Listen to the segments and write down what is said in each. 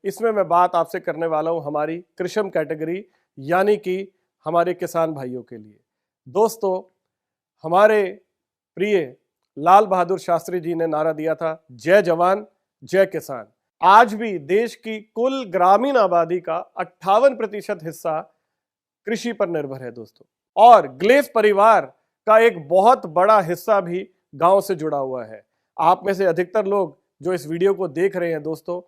इसमें मैं बात आपसे करने वाला हूं हमारी कृषम कैटेगरी यानी कि हमारे किसान भाइयों के लिए। दोस्तों, हमारे प्रिय लाल बहादुर शास्त्री जी ने नारा दिया था, जय जवान जय किसान। आज भी देश की कुल ग्रामीण आबादी का 58% हिस्सा कृषि पर निर्भर है दोस्तों, और ग्लेस परिवार का एक बहुत बड़ा हिस्सा भी गांव से जुड़ा हुआ है। आप में से अधिकतर लोग जो इस वीडियो को देख रहे हैं दोस्तों,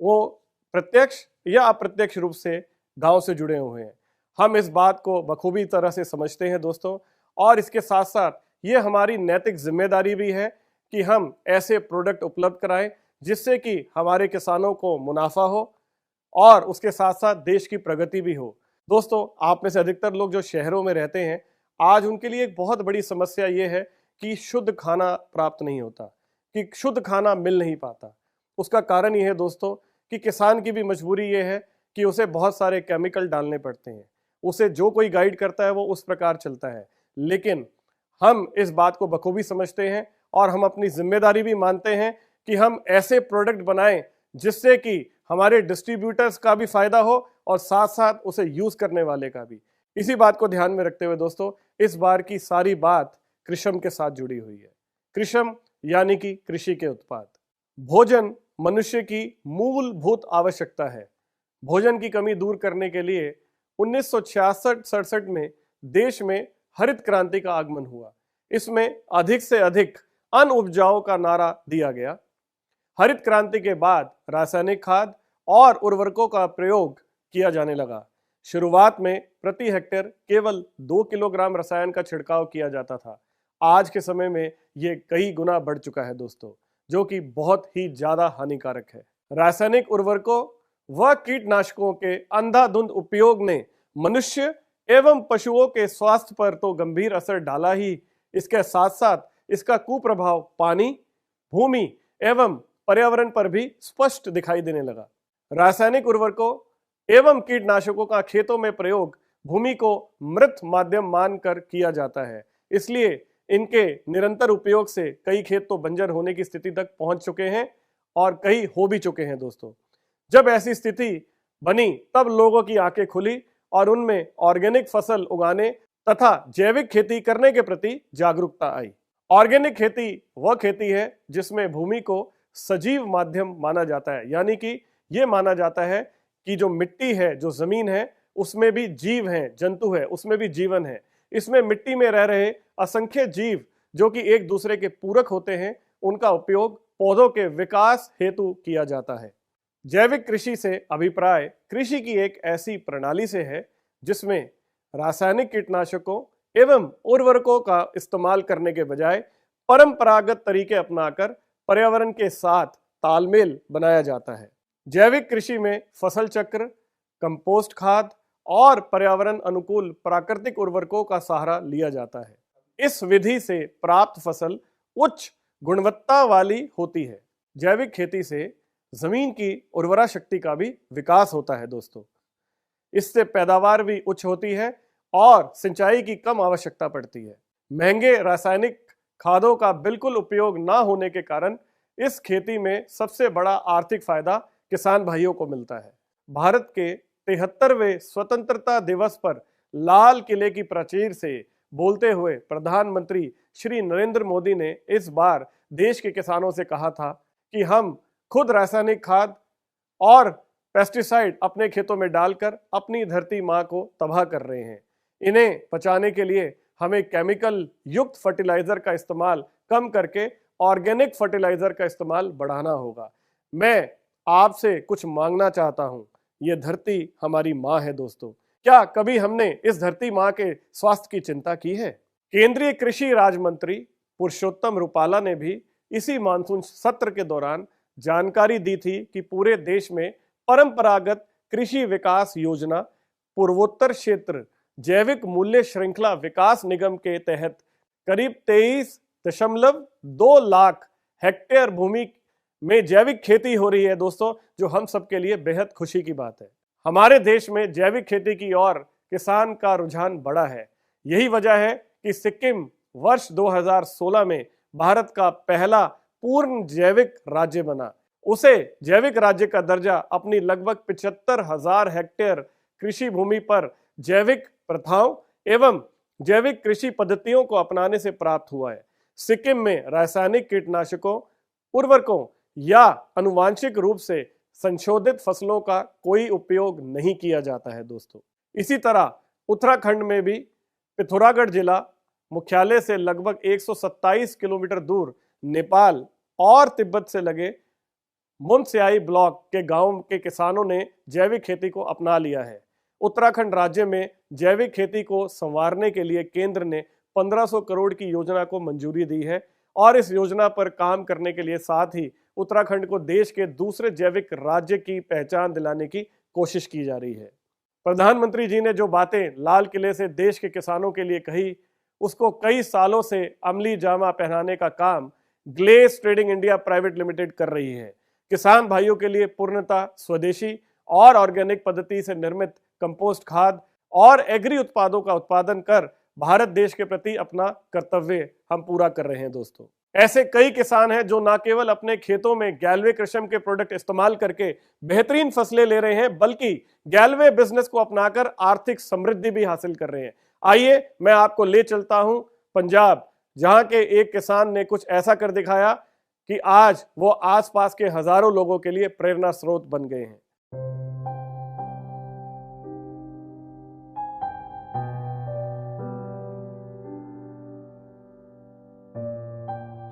वो प्रत्यक्ष या अप्रत्यक्ष रूप से गांव से जुड़े हुए हैं। हम इस बात को बखूबी तरह से समझते हैं दोस्तों, और इसके साथ साथ ये हमारी नैतिक जिम्मेदारी भी है कि हम ऐसे प्रोडक्ट उपलब्ध कराएं जिससे कि हमारे किसानों को मुनाफा हो और उसके साथ साथ देश की प्रगति भी हो। दोस्तों, आप में से अधिकतर लोग जो शहरों में रहते हैं, आज उनके लिए एक बहुत बड़ी समस्या ये है कि शुद्ध खाना प्राप्त नहीं होता, कि शुद्ध खाना मिल नहीं पाता। उसका कारण ये है दोस्तों कि किसान की भी मजबूरी ये है कि उसे बहुत सारे केमिकल डालने पड़ते हैं। उसे जो कोई गाइड करता है वो उस प्रकार चलता है, लेकिन हम इस बात को बखूबी समझते हैं और हम अपनी जिम्मेदारी भी मानते हैं कि हम ऐसे प्रोडक्ट बनाएं जिससे कि हमारे डिस्ट्रीब्यूटर्स का भी फायदा हो और साथ साथ उसे यूज करने वाले का भी। इसी बात को ध्यान में रखते हुए दोस्तों, इस बार की सारी बात कृषम के साथ जुड़ी हुई है। कृषम यानी कि कृषि के उत्पाद। भोजन मनुष्य की मूलभूत आवश्यकता है। भोजन की कमी दूर करने के लिए 1966-67 में देश में हरित क्रांति का आगमन हुआ। इसमें अधिक से अधिक अन्न उपजाओ का नारा दिया गया। हरित क्रांति के बाद रासायनिक खाद और उर्वरकों का प्रयोग किया जाने लगा। शुरुआत में प्रति हेक्टेयर केवल 2 किलोग्राम रसायन का छिड़काव किया जाता था। आज के समय में ये कई गुना बढ़ चुका है दोस्तों, जो कि बहुत ही ज्यादा हानिकारक है। रासायनिक उर्वरकों व कीटनाशकों के अंधाधुंध उपयोग ने मनुष्य एवं पशुओं के स्वास्थ्य पर तो गंभीर असर डाला ही, इसके साथ साथ इसका कुप्रभाव पानी, भूमि एवं पर्यावरण पर भी स्पष्ट दिखाई देने लगा। रासायनिक उर्वरकों एवं कीटनाशकों का खेतों में प्रयोग भूमि को मृत माध्यम मानकर किया जाता है, इसलिए इनके निरंतर उपयोग से कई खेत तो बंजर होने की स्थिति तक पहुंच चुके हैं और कई हो भी चुके हैं दोस्तों। जब ऐसी स्थिति बनी तब लोगों की आंखें खुली और उनमें ऑर्गेनिक फसल उगाने तथा जैविक खेती करने के प्रति जागरूकता आई। ऑर्गेनिक खेती वह खेती है जिसमें भूमि को सजीव माध्यम माना जाता है, यानी कि ये माना जाता है कि जो मिट्टी है, जो जमीन है, उसमें भी जीव हैं, जंतु है, उसमें भी जीवन है। इसमें मिट्टी में रह रहे असंख्य जीव जो कि एक दूसरे के पूरक होते हैं, उनका उपयोग पौधों के विकास हेतु किया जाता है। जैविक कृषि से अभिप्राय कृषि की एक ऐसी प्रणाली से है जिसमें रासायनिक कीटनाशकों एवं उर्वरकों का इस्तेमाल करने के बजाय परंपरागत तरीके अपनाकर पर्यावरण के साथ तालमेल बनाया जाता है। जैविक कृषि में फसल चक्र, कंपोस्ट खाद और पर्यावरण अनुकूल प्राकृतिक उर्वरकों का सहारा लिया जाता है। इस विधि से प्राप्त फसल उच्च गुणवत्ता वाली होती है। जैविक खेती से जमीन की उर्वरा शक्ति का भी विकास होता है दोस्तों। इससे पैदावार भी उच्च होती है और सिंचाई की कम आवश्यकता पड़ती है। महंगे रासायनिक खादों का बिल्कुल उपयोग ना होने के कारण इस खेती में सबसे बड़ा आर्थिक फायदा किसान भाइयों को मिलता है। भारत के 73वें स्वतंत्रता दिवस पर लाल किले की प्राचीर से बोलते हुए प्रधानमंत्री श्री नरेंद्र मोदी ने इस बार देश के किसानों से कहा था कि हम खुद रासायनिक खाद और पेस्टिसाइड अपने खेतों में डालकर अपनी धरती माँ को तबाह कर रहे हैं। इन्हें बचाने के लिए हमें केमिकल युक्त फर्टिलाइजर का इस्तेमाल कम करके ऑर्गेनिक फर्टिलाइजर का इस्तेमाल बढ़ाना होगा। मैं आपसे कुछ मांगना चाहता हूँ। ये धरती हमारी माँ है दोस्तों। क्या कभी हमने इस धरती माँ के स्वास्थ्य की चिंता की है? केंद्रीय कृषि राज्य मंत्री पुरुषोत्तम रुपाला ने भी इसी मानसून सत्र के दौरान जानकारी दी थी कि पूरे देश में परंपरागत कृषि विकास योजना पूर्वोत्तर क्षेत्र जैविक मूल्य श्रृंखला विकास निगम के तहत करीब 23.2 लाख हेक्टेयर भूमि में जैविक खेती हो रही है दोस्तों, जो हम सबके लिए बेहद खुशी की बात है। हमारे देश में जैविक खेती की ओर किसान का रुझान बढ़ा है। यही वजह है कि सिक्किम वर्ष 2016 में भारत का पहला पूर्ण जैविक राज्य बना। उसे जैविक राज्य का दर्जा अपनी लगभग 75,000 हेक्टेयर कृषि भूमि पर जैविक प्रथाओं एवं जैविक कृषि पद्धतियों को अपनाने से प्राप्त हुआ है। सिक्किम में रासायनिक कीटनाशकों, उर्वरकों या अनुवांशिक रूप से संशोधित फसलों का कोई उपयोग नहीं किया जाता है दोस्तों। इसी तरह उत्तराखंड में भी पिथौरागढ़ जिला मुख्यालय से लगभग 127 किलोमीटर दूर नेपाल और तिब्बत से लगे मुनस्याई ब्लॉक के गांव के किसानों ने जैविक खेती को अपना लिया है। उत्तराखंड राज्य में जैविक खेती को संवारने के लिए केंद्र ने 1500 करोड़ की योजना को मंजूरी दी है और इस योजना पर काम करने के लिए साथ ही उत्तराखंड को देश के दूसरे जैविक राज्य की पहचान दिलाने की कोशिश की जा रही है। प्रधानमंत्री जी ने जो बातें लाल किले से देश के किसानों के लिए कही, उसको कई सालों से अमली जामा पहनाने का काम glace trading India Private limited कर रही है। किसान भाइयों के लिए पूर्णतः स्वदेशी और ऑर्गेनिक पद्धति से निर्मित कंपोस्ट खाद और एग्री उत्पादों का उत्पादन कर भारत देश के प्रति अपना कर्तव्य हम पूरा कर रहे हैं दोस्तों। ऐसे कई किसान हैं जो न केवल अपने खेतों में गैल्वे कृषि के प्रोडक्ट इस्तेमाल करके बेहतरीन फसलें ले रहे हैं, बल्कि गैल्वे बिजनेस को अपनाकर आर्थिक समृद्धि भी हासिल कर रहे हैं। आइए मैं आपको ले चलता हूं पंजाब, जहां के एक किसान ने कुछ ऐसा कर दिखाया कि आज वो आसपास के हजारों लोगों के लिए प्रेरणा स्रोत बन गए हैं।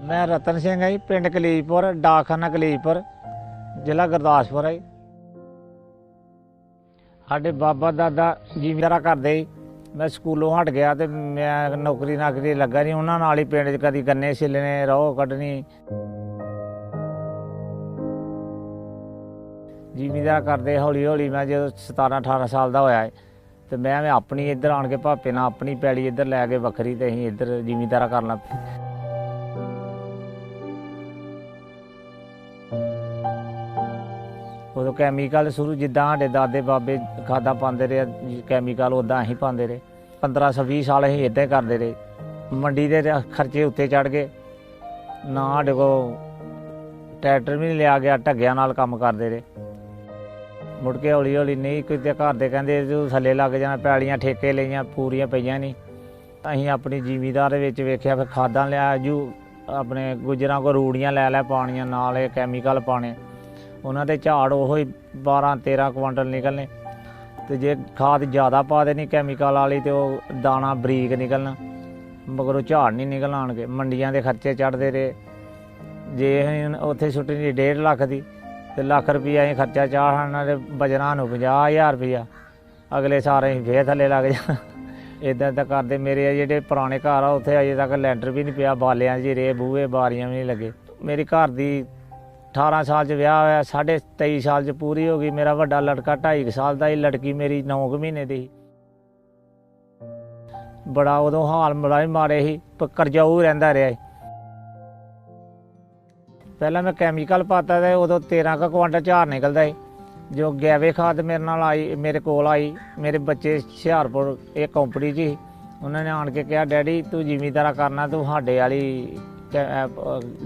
मैं रतन सिंह है जी, पिंड कलीजपुर, डाकखाना कलीजपुर, जिला गुरदासपुर है। साडे बाबा दादा जिमीदारा करदे ही, मैं स्कूलों हट गया तो मैं नौकरी नाकरी लगा नहीं, उन्होंने नाल ही पिंड च कदी गन्ने छिलने, रोह कड्ढनी। जिमीदारा करदे हौली हौली मैं जो 17-18 साल का होया तो मैं अपनी इधर आन के भापे नाल अपनी पैड़ी इधर लैके वक्री तो असीं इधर जिमीदारा करना। उदों कैमीकल शुरू जिद्दां साडे दादे बाबे खादा पाते रहे कैमीकल उदां असीं पाते रहे। 15-20 साल असीं इदां ही करते रहे। मंडी के खर्चे उत्ते चढ़ गए, ना साडे कोल ट्रैक्टर भी नहीं लिया गया, ढग्गियां नाल काम करते रहे। मुड़ के हौली हौली नहीं कोई घर दे कहंदे तूं थल्ले लग जाना, पैलियां ठेके लईआं पूरियां पईआं नहीं। असीं अपनी जिमीदार विच वेखिआ फिर खादां लिया जू अपने गुजरां को रूड़ियां लै पाउणियां, नाल कैमीकल पाने, उन्हां दे झाड़ ओहो 12-13 क्विंटल निकलने। तो जे खाद ज़्यादा पा देनी कैमीकल वाली तो दाना बरीक निकलना, मगरों झाड़ नहीं निकलना। आण के मंडियां दे खर्चे चढ़ते रहे। जे उत्थे सुट्टनी 1.5 लाख की तो लाख रुपया असीं खर्चा चाढ़ना, बजना नूं 50,000 रुपया, अगले साल असीं फिर थल्ले लग जाना। इदां इदां करदे मेरे जिहड़े पुराने घर आ उत्थे अजे तक लैंटर भी नहीं पिया, बालियां च रेह्, बूहे बारियां भी नहीं लगे। मेरी घर दी 18 साल च विआह होया, 23.5 साल च पूरी हो गई। मेरा वड्डा लड़का 2.5 साल का ही, लड़की मेरी 9 महीने की। बड़ा उदों हाल बड़ा ही माड़े ही, करजाऊ रहिंदा रहा। पहला मैं कैमीकल पाता था, उदों 13 क्विंटल झाड़ निकलता है। जो गैवे खाद मेरे नाल आई, मेरे कोल आई, मेरे बच्चे हुशियारपुर एक कंपनी जी, उन्होंने आन के कहा डैडी तू जिमीदारा करना, तू साडे वाली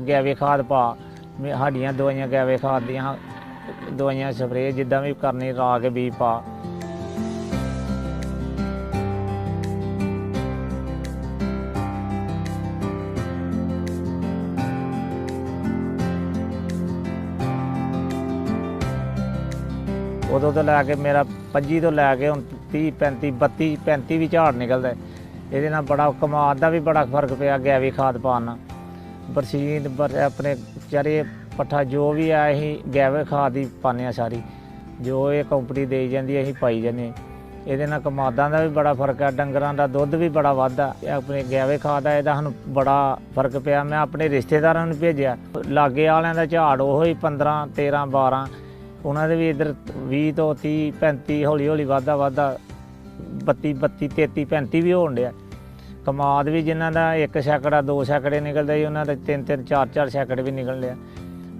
गैवे खाद पा, साडियां दवाइयां गैवे खाद दियां दवाइयां स्प्रे जिद्दां भी करनी, ला के बीज पा। उदों तो लैके मेरा 25 तो लैके हुण 30, 35, 32, 35 भी झाड़ निकलदा है। इहदे नाल बड़ा कमाद दा भी बड़ा फर्क पिया गैवी खाद पाना। बरसीन अपने चारे पट्ठा जो भी है असीं गैवे खाद ही पाने सारी, जो ये कंपनी दे जाती असीं पाई जाने। ये कमादां दा भी बड़ा फर्क है, डंगरां दा दुध भी बड़ा वधदा। अपने गैवे खाद है इहदा सानूं बड़ा फर्क पिया। मैं अपने रिश्तेदारां नूं भेजिआ, लागे वालिआं दा झाड़ ओही 15, 13, 12, उन्हां दे भी इधर 20 तो 30, 35 हौली हौली वधदा 32, 33, 35 भी होण डिआ। कमाद भी जिन्हां दा 1 सैकड़ा 2 सैकड़े निकलदे जी, उन्हां दे 3-3, 4-4 सैकड़े भी निकल लिया।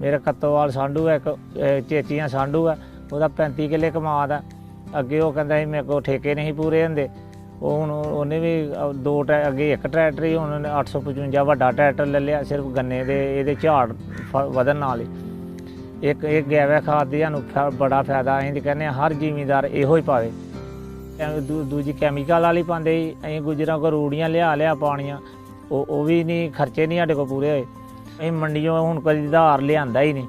मेरा कत्तोवाल सांडू है, एक चेचियां सांडू है, वह 35 किले कमाद है। अगे वो कहता ही मेरे को ठेके नहीं पूरे होंगे, हूँ उन्हें भी 2 अगे 1 ट्रैक्टर ही, उन्होंने 855 वड्डा ट्रैक्टर ले लिया, सिर्फ गन्ने दे ये झाड़ वधन नाल ही। एक एक गैवे खाद दी सानूं बड़ा फायदा। ਅਸੀਂ ਕਹਿੰਦੇ हर ਜ਼ਿਮੀਂਦਾਰ ਇਹੋ ਹੀ ਪਾਵੇ। दूजी कैमिकल वाली पाते ही अं गुजरां को रूड़ियाँ लिया पानियां वो भी नहीं, खर्चे नहीं साढ़े को पूरे होए। अं मंडियों हूँ कभी उधार लिया ही नहीं।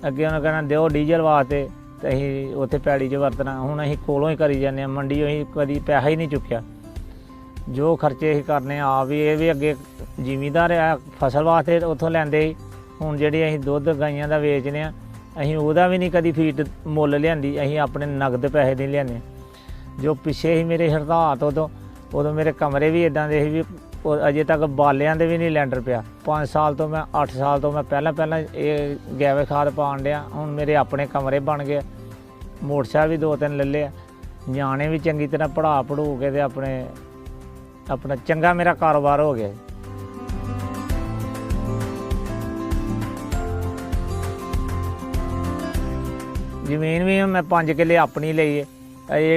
अगे उन्हें कहना दो डीजल वास्ते तो अं उत्थे पैड़ी च वरतना, हूँ अं कोलों ही करी जाने, मंडी अं कभी पैसा ही नहीं चुकया। जो खर्चे अं करने आप भी, ये भी अगे जिमींदार फसल वास्ते उतों लैंदे ही। हूँ जी अं दुध गाइयां का वेचने अं वह भी नहीं कभी फीट मुल लियांदी, अं अपने नगद पैसे नहीं लियाने। जो पिछे ही मेरे हड़ताल उदों मेरे कमरे भी इदां दे भी अजे तक बालियां दे भी नहीं लैंडर पिया। 5 साल तो मैं 8 साल तो मैं पहला ये गैवे खाद पान दिया। हुण मेरे अपने कमरे बन गए, मोटरसाइकिल भी 2-3 ले लिया, न्याणे भी चंगी तरह पढ़ा पढ़ू के ते अपना चंगा मेरा कारोबार हो गया। जमीन भी मैं 5 किले अपनी लई है,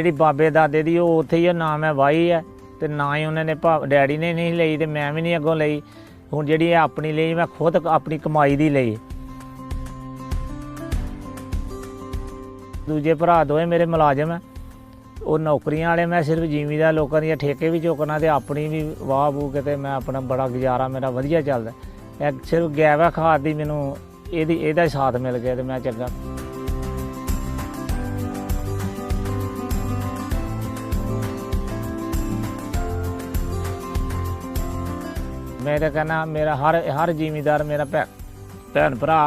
जी बाबे दादे दी उत्थे ही ना मैं वाही है तो ना ही उन्होंने डैडी ने नहीं लई तो मैं भी नहीं अगों लई। हुण जी अपनी लई मैं खुद अपनी कमाई दी लई। दूजे भरा दोए मेरे मुलाजम है, वो नौकरियां वाले, मैं सिर्फ जिमींदार लोगों दी ठेके भी चुकना तो अपनी भी वाह बू के मैं अपना बड़ा गुजारा मेरा वधिया चलदा। सिर्फ गैवा खाद दी मैनूं इहदा साथ मिल गया तो मैं चंगा। मैं तो कहना मेरा हर जिमींदार मेरा भैन भरा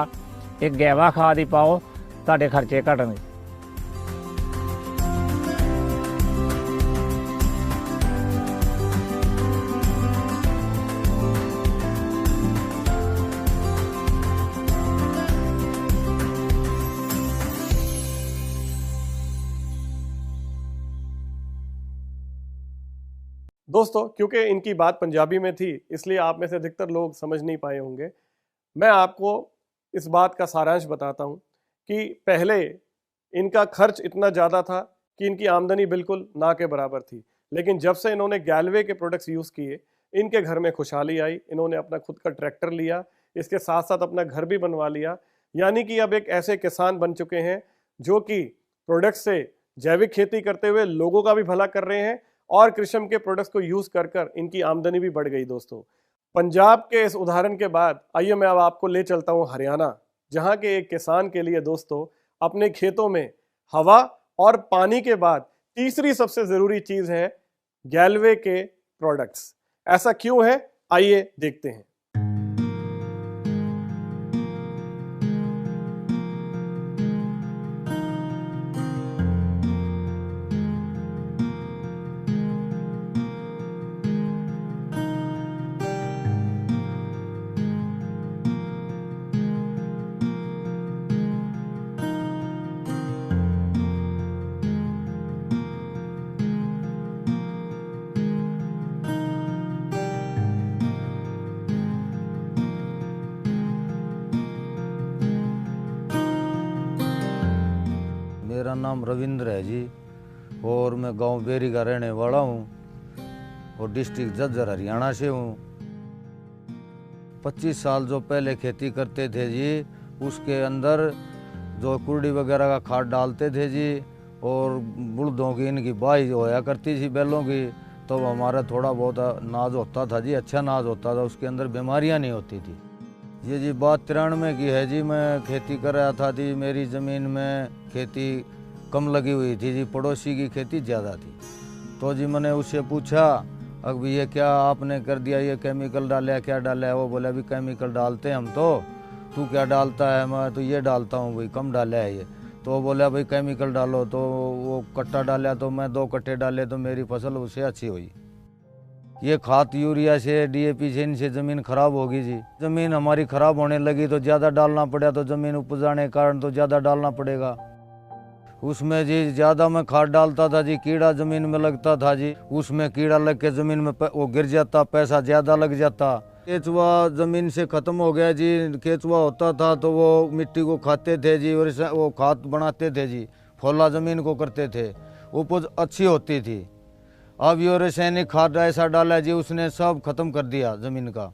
एक गैवा खाद ही पाओ, तुहाडे खर्चे घटणगे। दोस्तों, क्योंकि इनकी बात पंजाबी में थी इसलिए आप में से अधिकतर लोग समझ नहीं पाए होंगे। मैं आपको इस बात का सारांश बताता हूं कि पहले इनका खर्च इतना ज़्यादा था कि इनकी आमदनी बिल्कुल ना के बराबर थी, लेकिन जब से इन्होंने गैलवे के प्रोडक्ट्स यूज़ किए इनके घर में खुशहाली आई। इन्होंने अपना खुद का ट्रैक्टर लिया, इसके साथ साथ अपना घर भी बनवा लिया। यानी कि अब एक ऐसे किसान बन चुके हैं जो कि प्रोडक्ट से जैविक खेती करते हुए लोगों का भी भला कर रहे हैं और कृषम के प्रोडक्ट्स को यूज़ कर इनकी आमदनी भी बढ़ गई। दोस्तों, पंजाब के इस उदाहरण के बाद आइए मैं अब आपको ले चलता हूँ हरियाणा, जहाँ के एक किसान के लिए दोस्तों अपने खेतों में हवा और पानी के बाद तीसरी सबसे ज़रूरी चीज़ है गैलवे के प्रोडक्ट्स। ऐसा क्यों है, आइए देखते हैं। मेरा नाम रविंद्र है जी और मैं गांव बेरी का रहने वाला हूं और डिस्ट्रिक्ट झज्जर हरियाणा से हूं। 25 साल जो पहले खेती करते थे जी, उसके अंदर जो कुर्डी वगैरह का खाद डालते थे जी और बुलदों की इनकी बाई होया करती थी बैलों की, तो हमारा थोड़ा बहुत अनाज होता था जी, अच्छा अनाज होता था, उसके अंदर बीमारियां नहीं होती थी। ये जी बात 93 की है जी। मैं खेती कर रहा था जी, मेरी ज़मीन में खेती कम लगी हुई थी जी, पड़ोसी की खेती ज़्यादा थी। तो जी मैंने उससे पूछा अब ये क्या आपने कर दिया, ये केमिकल डाला, क्या डाला है? वो बोला अभी केमिकल डालते हैं हम तो, तू क्या डालता है? मैं तो ये डालता हूँ भाई, कम डाला है ये। तो वो बोला भाई केमिकल डालो, तो वो कट्टा डाला, तो मैं 2 कट्टे डाले तो मेरी फसल उससे अच्छी हुई। ये खाद यूरिया से DAP से इनसे ज़मीन खराब होगी जी। ज़मीन हमारी खराब होने लगी तो ज़्यादा डालना पड़ा, तो ज़मीन उपजाने के कारण तो ज़्यादा डालना पड़ेगा। उसमें जी ज़्यादा मैं खाद डालता था जी, कीड़ा ज़मीन में लगता था जी, उसमें कीड़ा लग के ज़मीन में वो गिर जाता, पैसा ज़्यादा लग जाता। केचुआ ज़मीन से ख़त्म हो गया जी। केचुआ होता था तो वो मिट्टी को खाते थे जी और वो खाद बनाते थे जी, फौला ज़मीन को करते थे, उपज अच्छी होती थी। अब ये रासायनिक खाद ऐसा डाला जी, उसने सब खत्म कर दिया ज़मीन का।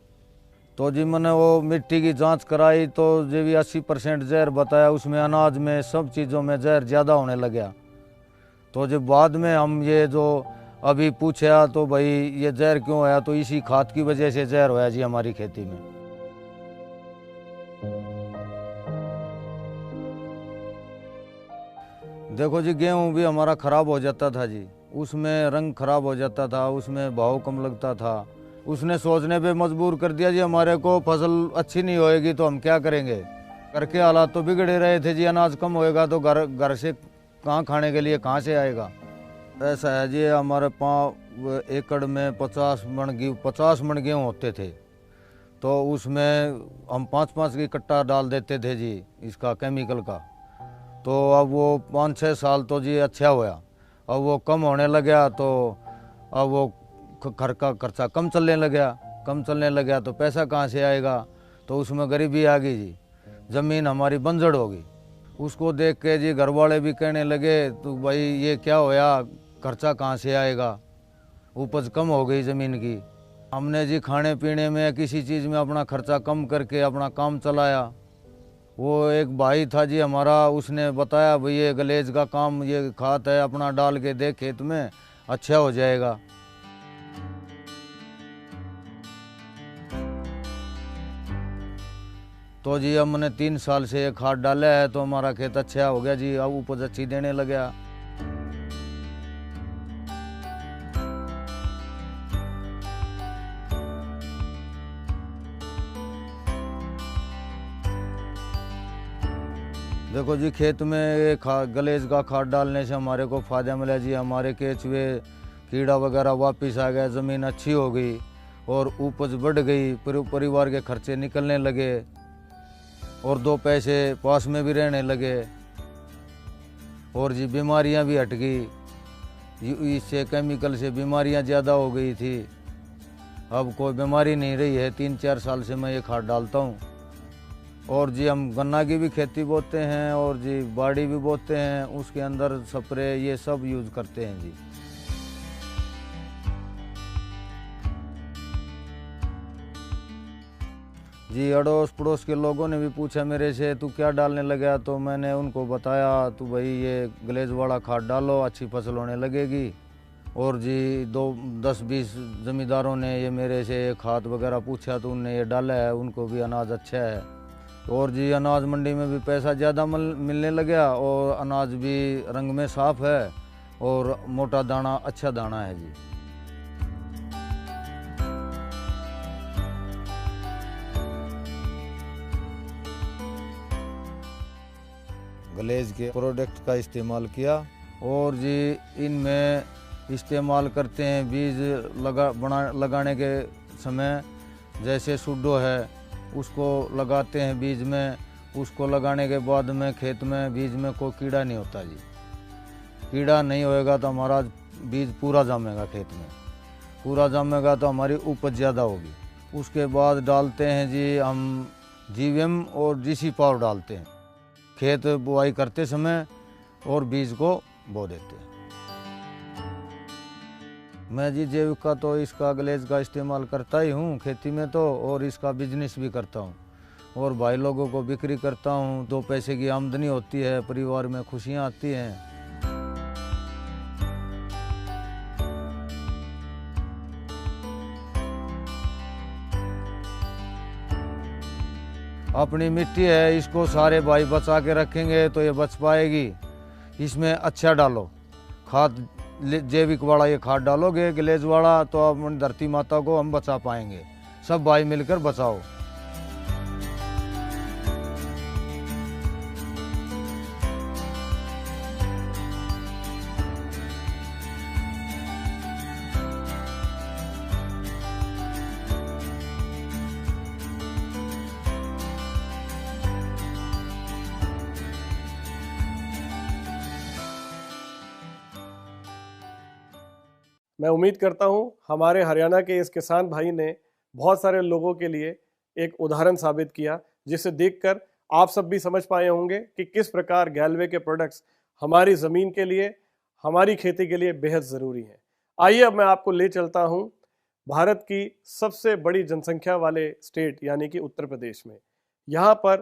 तो जी मैंने वो मिट्टी की जांच कराई तो जो भी 80% जहर बताया, उसमें अनाज में सब चीज़ों में जहर ज़्यादा होने लगा। तो जब बाद में हम ये जो अभी पूछा तो भाई ये जहर क्यों होया, तो इसी खाद की वजह से जहर होया जी हमारी खेती में। देखो जी गेहूँ भी हमारा ख़राब हो जाता था जी, उसमें रंग ख़राब हो जाता था, उसमें भाव कम लगता था। उसने सोचने पे मजबूर कर दिया जी हमारे को, फसल अच्छी नहीं होएगी तो हम क्या करेंगे। घर के हालात तो बिगड़े रहे थे जी, अनाज कम होएगा तो घर से कहाँ खाने के लिए कहाँ से आएगा। ऐसा है जी, हमारे 5 एकड़ में 50 मन गेहूँ होते थे, तो उसमें हम 5-5 की कट्टा डाल देते थे जी इसका केमिकल का। तो अब वो 5-6 साल तो जी अच्छा होया, अब वो कम होने लगा तो अब वो घर का खर्चा कम चलने लगा तो पैसा कहाँ से आएगा। तो उसमें गरीबी आ गई जी, ज़मीन हमारी बंजर हो गई। उसको देख के जी घर वाले भी कहने लगे तो भाई ये क्या होया, खर्चा कहाँ से आएगा, उपज कम हो गई ज़मीन की। हमने जी खाने पीने में किसी चीज़ में अपना खर्चा कम करके अपना काम चलाया। वो एक भाई था जी हमारा, उसने बताया भाई ये गलेज का काम, ये खाद है, अपना डाल के देख खेत में अच्छा हो जाएगा। तो जी हमने 3 साल से ये खाद डाला है तो हमारा खेत अच्छा हो गया जी, अब उपज अच्छी देने लगा। देखो जी खेत में ये गलेज का खाद डालने से हमारे को फ़ायदा मिला जी, हमारे केचुए कीड़ा वगैरह वापस आ गया, ज़मीन अच्छी हो गई और उपज बढ़ गई, परिवार के खर्चे निकलने लगे और 2 पैसे पास में भी रहने लगे और जी बीमारियां भी हट गई। इससे केमिकल से बीमारियां ज़्यादा हो गई थी, अब कोई बीमारी नहीं रही है। 3-4 साल से मैं ये खाद डालता हूँ। और जी हम गन्ना की भी खेती बोते हैं और जी बाड़ी भी बोते हैं, उसके अंदर स्प्रे ये सब यूज़ करते हैं जी। जी अड़ोस पड़ोस के लोगों ने भी पूछा मेरे से तू क्या डालने लगा, तो मैंने उनको बताया तो भाई ये गलेज वाला खाद डालो, अच्छी फसल होने लगेगी। और जी 10-20 ज़मींदारों ने ये मेरे से खाद वगैरह पूछा तो उनने ये डाला है, उनको भी अनाज अच्छा है। और जी अनाज मंडी में भी पैसा ज़्यादा मिलने लगा और अनाज भी रंग में साफ़ है और मोटा दाना अच्छा दाना है जी। गलेज के प्रोडक्ट का इस्तेमाल किया और जी इनमें इस्तेमाल करते हैं बीज लगाने के समय, जैसे सुड्डो है उसको लगाते हैं बीज में, उसको लगाने के बाद में खेत में बीज में कोई कीड़ा नहीं होता जी। कीड़ा नहीं होएगा तो हमारा बीज पूरा जमेगा, खेत में पूरा जमेगा तो हमारी उपज ज़्यादा होगी। उसके बाद डालते हैं जी हम जीवीएम और जीसी पावर डालते हैं खेत बुआई करते समय और बीज को बो देते हैं। मैं जी जैविक का तो इसका गलेज का इस्तेमाल करता ही हूँ खेती में तो, और इसका बिजनेस भी करता हूँ और भाई लोगों को बिक्री करता हूँ। 2 पैसे की आमदनी होती है, परिवार में खुशियाँ आती हैं। अपनी मिट्टी है, इसको सारे भाई बचा के रखेंगे तो ये बच पाएगी। इसमें अच्छा डालो खाद, जैविक वाला ये खाद डालोगे गलेज वाला तो अपनी धरती माता को हम बचा पाएंगे। सब भाई मिलकर बचाओ। मैं उम्मीद करता हूं हमारे हरियाणा के इस किसान भाई ने बहुत सारे लोगों के लिए एक उदाहरण साबित किया, जिसे देखकर आप सब भी समझ पाए होंगे कि किस प्रकार गैलवे के प्रोडक्ट्स हमारी ज़मीन के लिए, हमारी खेती के लिए बेहद ज़रूरी हैं। आइए अब मैं आपको ले चलता हूं भारत की सबसे बड़ी जनसंख्या वाले स्टेट यानी कि उत्तर प्रदेश में। यहाँ पर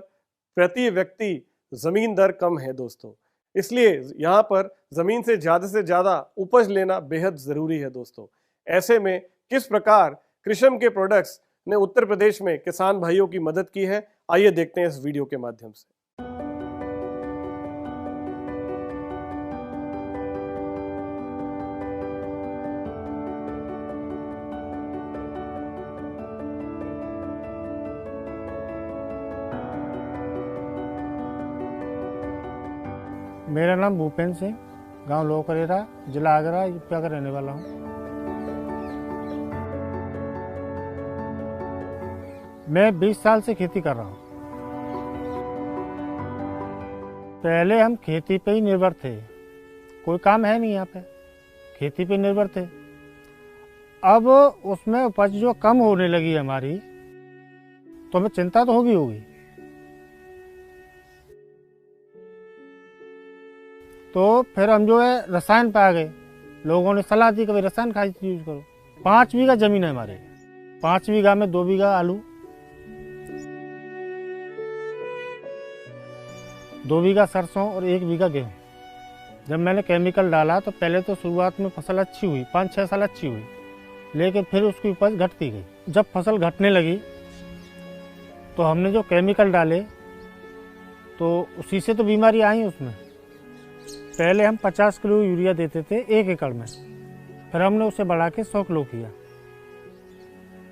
प्रति व्यक्ति ज़मीन दर कम है दोस्तों, इसलिए यहाँ पर ज़मीन से ज़्यादा उपज लेना बेहद ज़रूरी है दोस्तों। ऐसे में किस प्रकार कृषम के प्रोडक्ट्स ने उत्तर प्रदेश में किसान भाइयों की मदद की है, आइए देखते हैं इस वीडियो के माध्यम से। मेरा नाम भूपेंद्र सिंह, गांव लोकरेरा, जिला आगरा, यूपी का रहने वाला हूं। मैं 20 साल से खेती कर रहा हूं। पहले हम खेती पे ही निर्भर थे, कोई काम है नहीं यहाँ पे, खेती पे निर्भर थे। अब उसमें उपज जो कम होने लगी हमारी, तो हमें चिंता तो होगी। तो फिर हम जो है रसायन पे आ गए। लोगों ने सलाह दी कि भाई रसायन खाद यूज करो। 5 बीघा जमीन है हमारे, 5 बीघा में 2 बीघा आलू, 2 बीघा सरसों और 1 बीघा गेहूँ। जब मैंने केमिकल डाला तो पहले तो शुरुआत में फसल अच्छी हुई, 5-6 साल अच्छी हुई, लेकिन फिर उसकी उपज घटती गई। जब फसल घटने लगी तो हमने जो केमिकल डाले तो उसी से तो बीमारी आई उसमें। पहले हम 50 किलो यूरिया देते थे 1 एकड़ में, फिर हमने उसे बढ़ा के 100 किलो किया।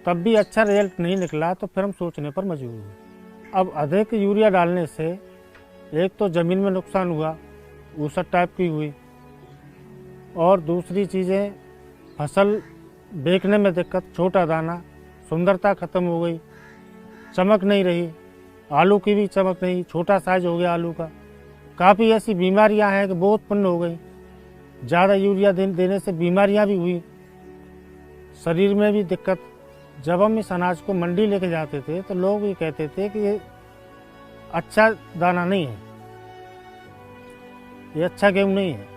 तब भी अच्छा रिजल्ट नहीं निकला, तो फिर हम सोचने पर मजबूर हुए। अब अधिक यूरिया डालने से एक तो ज़मीन में नुकसान हुआ, ऊसर टाइप की हुई, और दूसरी चीज़ें फसल बेचने में दिक्कत, छोटा दाना, सुंदरता ख़त्म हो गई, चमक नहीं रही, आलू की भी चमक नहीं, छोटा साइज हो गया आलू का। काफ़ी ऐसी बीमारियां हैं कि वो उत्पन्न हो गई। ज़्यादा यूरिया देने से बीमारियां भी हुई, शरीर में भी दिक्कत। जब हम इस अनाज को मंडी लेके जाते थे तो लोग ये कहते थे कि ये अच्छा दाना नहीं है, ये अच्छा गेहूँ नहीं है।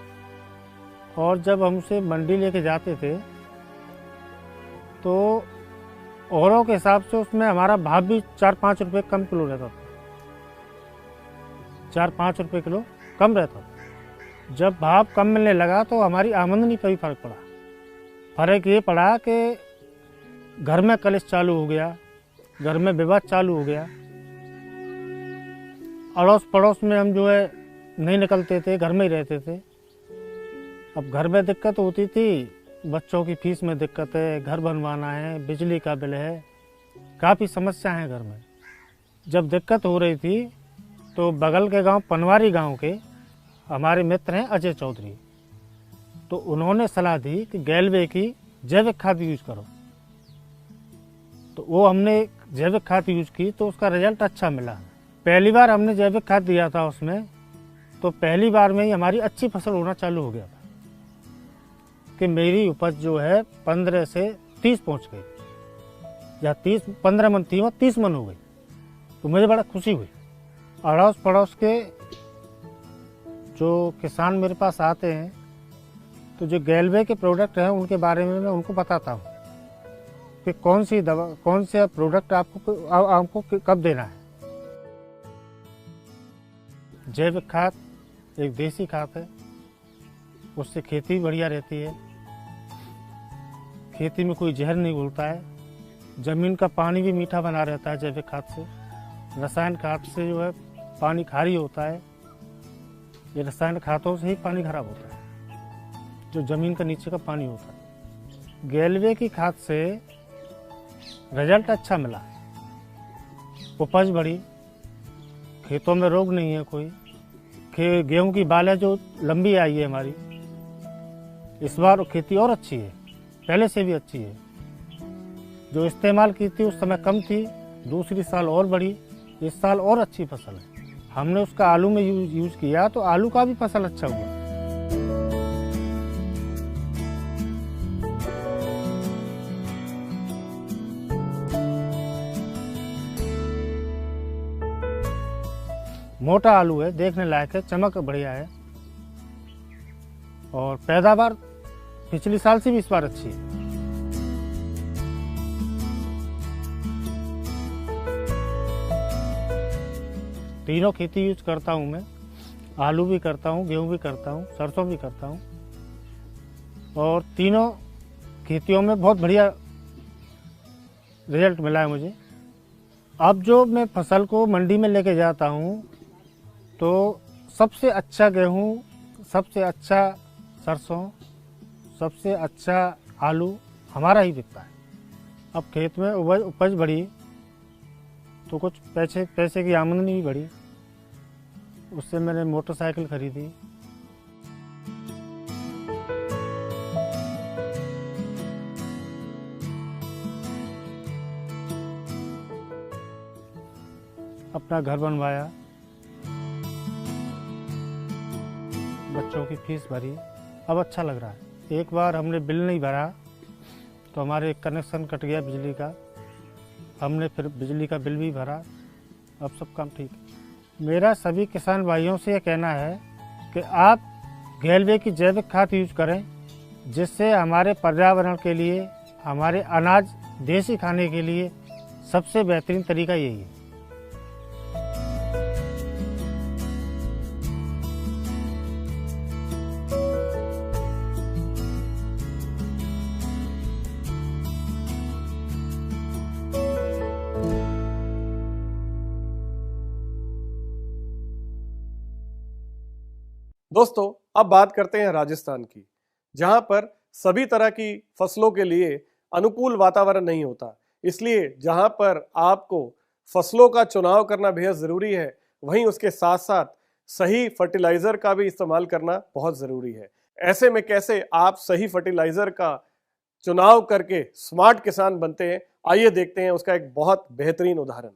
और जब हम उसे मंडी लेके जाते थे तो औरों के हिसाब से उसमें हमारा भाव भी 4-5 रुपये कम किलो रहता था, 4-5 रुपये किलो कम रहता था। जब भाव कम मिलने लगा तो हमारी आमदनी पर भी फर्क पड़ा। फर्क ये पड़ा कि घर में कलेश चालू हो गया, घर में विवाद चालू हो गया। अड़ोस पड़ोस में हम जो है नहीं निकलते थे, घर में ही रहते थे। अब घर में दिक्कत होती थी, बच्चों की फीस में दिक्कत है, घर बनवाना है, बिजली का बिल है, काफ़ी समस्या है घर में। जब दिक्कत हो रही थी तो बगल के गांव पनवारी गांव के हमारे मित्र हैं अजय चौधरी, तो उन्होंने सलाह दी कि गैलवे की जैविक खाद यूज करो। तो वो हमने जैविक खाद यूज की तो उसका रिजल्ट अच्छा मिला। पहली बार हमने जैविक खाद दिया था उसमें, तो पहली बार में ही हमारी अच्छी फसल होना चालू हो गया था कि मेरी उपज जो है 15 से 30 पहुंच गई, या 15 मन थी वो 30 मन हो गई। तो मुझे बड़ा खुशी हुई। अड़ोस पड़ोस के जो किसान मेरे पास आते हैं तो जो गैलवे के प्रोडक्ट हैं उनके बारे में मैं उनको बताता हूँ कि कौन सी दवा, कौन सा प्रोडक्ट आपको कब देना है। जैविक खाद एक देसी खाद है, उससे खेती बढ़िया रहती है, खेती में कोई जहर नहीं घुलता है, ज़मीन का पानी भी मीठा बना रहता है जैविक खाद से। रसायन खाद से जो है पानी खारी होता है, ये रसायन खादों से ही पानी खराब होता है, जो ज़मीन का नीचे का पानी होता है। गैलवे की खाद से रिजल्ट अच्छा मिला, उपज बढ़ी, खेतों में रोग नहीं है कोई। गेहूं की बालें जो लंबी आई है हमारी, इस बार खेती और अच्छी है, पहले से भी अच्छी है। जो इस्तेमाल की थी उस समय कम थी, दूसरी साल और बढ़ी, इस साल और अच्छी फसल है। हमने उसका आलू में यूज किया तो आलू का भी फसल अच्छा हुआ। मोटा आलू है, देखने लायक है, चमक बढ़िया है, और पैदावार पिछले साल से भी इस बार अच्छी है। तीनों खेती यूज करता हूँ मैं। आलू भी करता हूँ, गेहूँ भी करता हूँ, सरसों भी करता हूँ, और तीनों खेतियों में बहुत बढ़िया रिजल्ट मिला है मुझे। अब जो मैं फसल को मंडी में लेके जाता हूँ तो सबसे अच्छा गेहूँ, सबसे अच्छा सरसों, सबसे अच्छा आलू हमारा ही बिकता है। अब खेत में उपज बढ़ी तो कुछ पैसे की आमदनी भी बढ़ी। उससे मैंने मोटरसाइकिल खरीदी। अपना घर बनवाया, बच्चों की फीस भरी। अब अच्छा लग रहा है। एक बार हमने बिल नहीं भरा तो हमारे कनेक्शन कट गया बिजली का। हमने फिर बिजली का बिल भी भरा। अब सब काम ठीक है। मेरा सभी किसान भाइयों से यह कहना है कि आप गैलवे की जैविक खाद यूज करें, जिससे हमारे पर्यावरण के लिए, हमारे अनाज देसी खाने के लिए सबसे बेहतरीन तरीका यही है। दोस्तों, अब बात करते हैं राजस्थान की, जहां पर सभी तरह की फसलों के लिए अनुकूल वातावरण नहीं होता। इसलिए जहां पर आपको फसलों का चुनाव करना बेहद ज़रूरी है, वहीं उसके साथ साथ सही फर्टिलाइज़र का भी इस्तेमाल करना बहुत ज़रूरी है। ऐसे में कैसे आप सही फर्टिलाइज़र का चुनाव करके स्मार्ट किसान बनते हैं, आइए देखते हैं उसका एक बहुत बेहतरीन उदाहरण।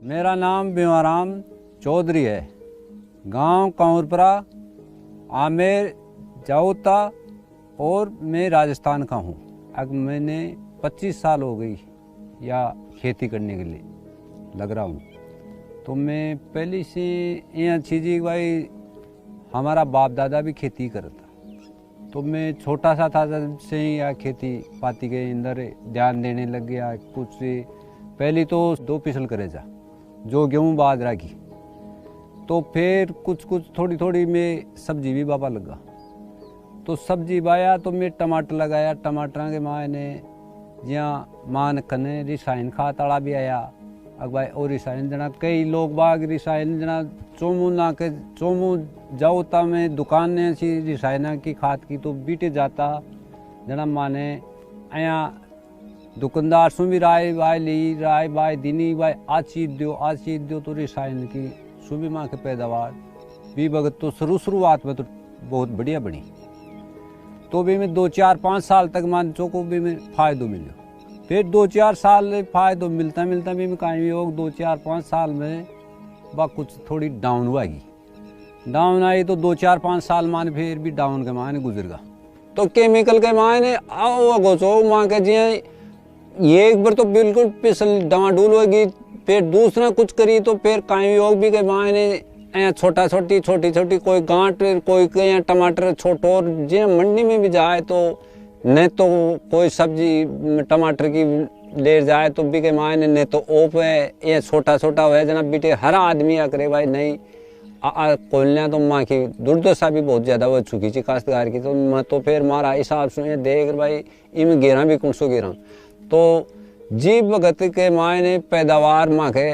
मेरा नाम भीमाराम चौधरी है। गांव कांवरपुरा, आमेर, जाऊता, और मैं राजस्थान का हूँ। अब मैंने 25 साल हो गई या खेती करने के लिए लग रहा हूँ। तो मैं पहले से ये अच्छी जी भाई, हमारा बाप दादा भी खेती करता। तो मैं छोटा सा था जब से ही या खेती पाती के अंदर ध्यान देने लग गया। कुछ पहले तो 2 फसल करे जा, जो गेहूँ बाजरा की। तो फिर कुछ थोड़ी थोड़ी में सब्जी भी बाबा लगा। तो सब्जी बाया तो मैं टमाटर लगाया। टमाटर के माँ ने जहाँ मान कने रिसायन खाद आड़ा भी आया। अगवाई और रिसायन जना कई लोग बाग रिसायन जना चोमू ना के चोमू जाओता में दुकान ने ऐसी रिसायना की खाद की तो बीटे जाता जना माने आया दुकानदार सु भी राय बाय ली, राय बाय दिनी बाय आज चीज दो तो रिसायन की सुबह माँ के पैदावार भी भगत तो शुरुआत में तो बहुत बढ़िया बनी। तो भी मैं 2, 4, 5 साल तक मान चौको भी में फायदो मिलो। फिर 2, 4 साल फायदो मिलता भी मैं कहीं योग 2, 4, 5 साल में बा कुछ थोड़ी डाउन हुआ। डाउन आई तो 2, 4, 5 साल मान फिर भी डाउन के माने गुजर गया। तो केमिकल के माने आओ गोचो माँ के जी ये एक बार तो बिल्कुल पिसल डामाडोल होगी। फिर दूसरा कुछ करी तो फिर कहीं योग भी के मायने छोटी छोटी कोई गांठ, कोई टमाटर छोटो, और जे मंडी में भी जाए तो न तो कोई सब्जी टमाटर की ले जाए तो भी के मायने न तो ओप है ये छोटा है जना बीटे हर आदमी आ करे भाई नहीं कोल्या तो माँ की दुर्दशा भी बहुत ज्यादा हो चुकी थी काश्तकार की। तो मैं तो फिर मारा हिसाब से देख भाई इम गिरा भी कुछ गिरा तो जीव भगत के मायने पैदावार माँ के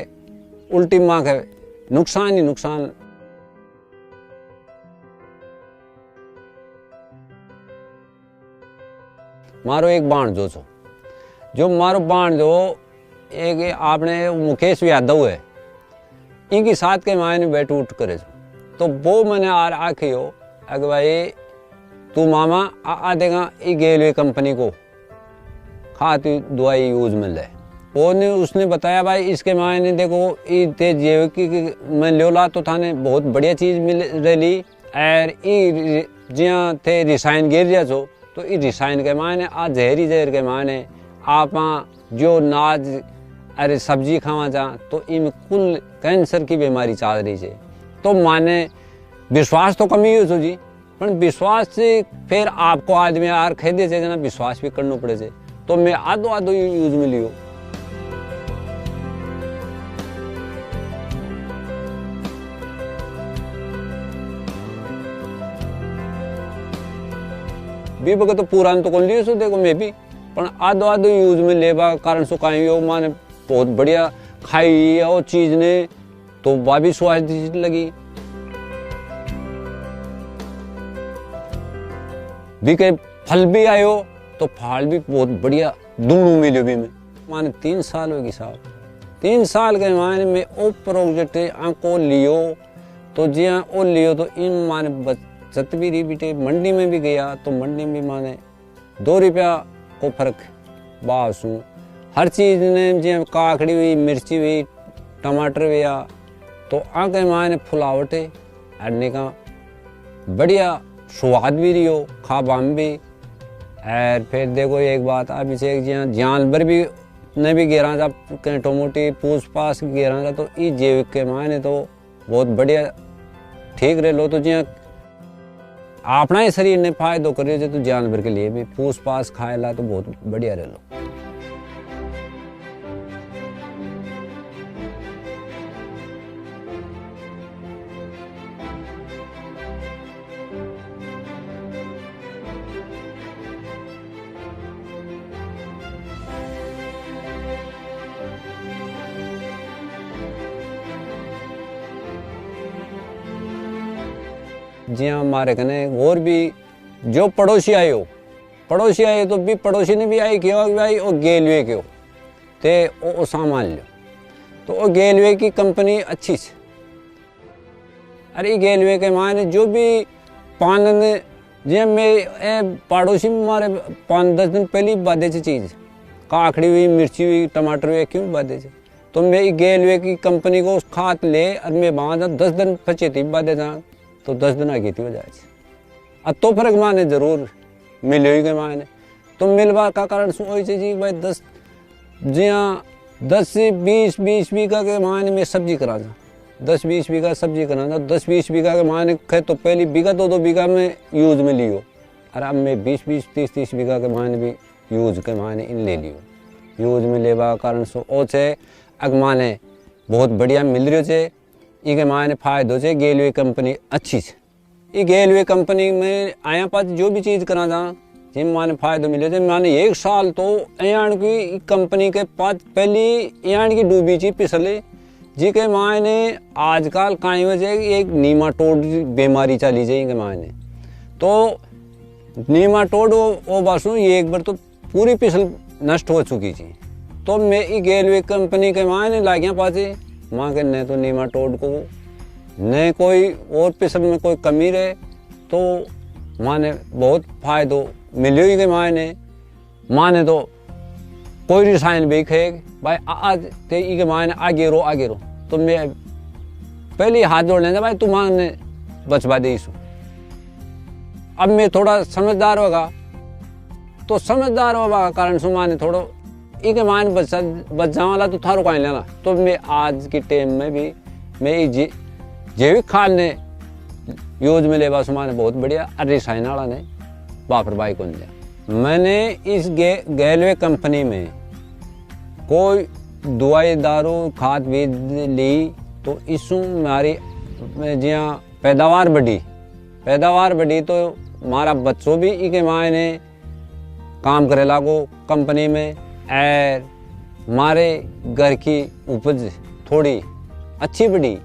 उल्टी माँ के नुकसान ही नुकसान। मारो एक बाण जो मारो बाण जो एक आपने मुकेश यादव है इनकी साथ के मायने बैठ उठ करे तो वो मैंने आखी हो अगर भाई तू मामा आ देगा ये गेलवे कंपनी को खाती दवाई यूज मिल जाए। वो ने उसने बताया भाई इसके मायने देखो ये तेज जैविक की मैं ल्योला तो थाने बहुत बढ़िया चीज मिल रही और ये जिया थे रिसायन गिर जा छो तो ये रिसायन के मायने आज जहर के मायने आप जो नाज अरे सब्जी खावा जा तो इनमें कुल कैंसर की बीमारी चल रही है। तो माने विश्वास तो कमी हो जी, पर विश्वास से फिर आपको आदमी यार खेदे से जना विश्वास भी करना पड़े से, तो मैं आधो आधो यूज में लियो। भी बगे तो पुरान तो कौन लियो सो देखो मैं भी, पर आधो आधो यूज में लेबा कारण सो काई हो माने बहुत बढ़िया खाई है वो चीज ने, तो वह भी स्वादिष्ट लगी। भी के फल भी आयो तो फल भी बहुत बढ़िया दूनू मिलो भी में माने 3 साल होगी साहब, 3 साल के माने में ओ प्रोजेक्ट आंको लियो तो जिया ओ लियो तो इन माने बचत भी रही बेटे। मंडी में भी गया तो मंडी में माने 2 रुपया को फर्क बासू हर चीज ने जिया काकड़ी हुई, मिर्ची हुई, टमाटर हुआ तो आगे माने फुलावटे अड़ने का बढ़िया स्वाद भी रही हो खाबाम भी। और फिर देखो एक बात अभी से जानवर भी ने भी गिरा था कैंटो मोटी पूछ पास गिरा था, तो ये जैविक के मायने तो बहुत बढ़िया ठीक रह लो। तो जिया अपना ही शरीर ने फायदो करे तो जानवर के लिए भी पूछ पास खाए ला तो बहुत बढ़िया रह लो। जी हाँ, हमारे कने और भी जो पड़ोसी आए तो भी पड़ोसी ने भी आई क्यों भाई वो गेलवे क्यों ते वो सामान लो तो वो गेलवे की कंपनी अच्छी से। अरे गेलवे के माने जो भी पान जी मैं पड़ोसी हमारे 5-10 दिन पहले बादे से चीज़ काकड़ी हुई, मिर्ची हुई, टमाटर हुए क्यों बादे से, तो मैं गेलवे की कंपनी को खात ले और मैं वहाँ 10 दिन फंचे थी बादे था तो 10 दिन आगे थी हो जाए। अब तो फर्क माने जरूर मिले ही के माने तो मिलवा का कारण सोच जी भाई 10 से 20 बीघा के माने में सब्जी करा था, 10-20 बीघा सब्जी करा था, 10-20 बीघा के माने खे तो पहली बीघा 2-2 बीघा में यूज में लियो और अब मैं 20-20 30-30 बीघा के माने भी यूज के माने इन ले लियो। यूज में लेवा कारण सो ओ छे अग माने बहुत बढ़िया मिल रही छे। इके माने फायदो छे गेलवे कंपनी अच्छी छे। ये गेलवे कंपनी में आया पास जो भी चीज करा था जिम माने फायदो मिले थे माने 1 साल तो यान की कंपनी के पास पहली यान की डूबी थी पिछले जी के मायने आजकल कहीं वजह एक नीमाटोड बीमारी चली जाएगी मायने तो नीमाटोड वो बासु ये एक बार तो पूरी पिछल नष्ट हो चुकी थी। तो मैं ये गेलवे कंपनी के मायने लागिया पासे माँ के न तो नीमाटोड को न कोई और पिछल में कोई कमी रहे तो माने बहुत फायदो मिले ही के माने तो कोई रसायन भी खे भाई आज ते के मायने आगे रो तो मैं पहले हाथ जोड़ लेना भाई तुम ने बचवा दे इसु। अब मैं थोड़ा समझदार होगा तो समझदार होगा कारण सु माने थोड़ा इके मान बच जावाला तो थारो कहीं लेना। तो मैं आज के टाइम में भी मैं जैविक खाद ने यूज में लेवा सुमाने बहुत बढ़िया और रसायन वाला ने वापर बाई को लिया। मैंने इस गेलवे कंपनी में कोई दवाई दारू खाद बीज ली तो इसमें हमारी जिया पैदावार बढ़ी तो हमारा बच्चों भी इके मायने काम करे लागो कंपनी में और हमारे घर की उपज थोड़ी अच्छी बढ़ी।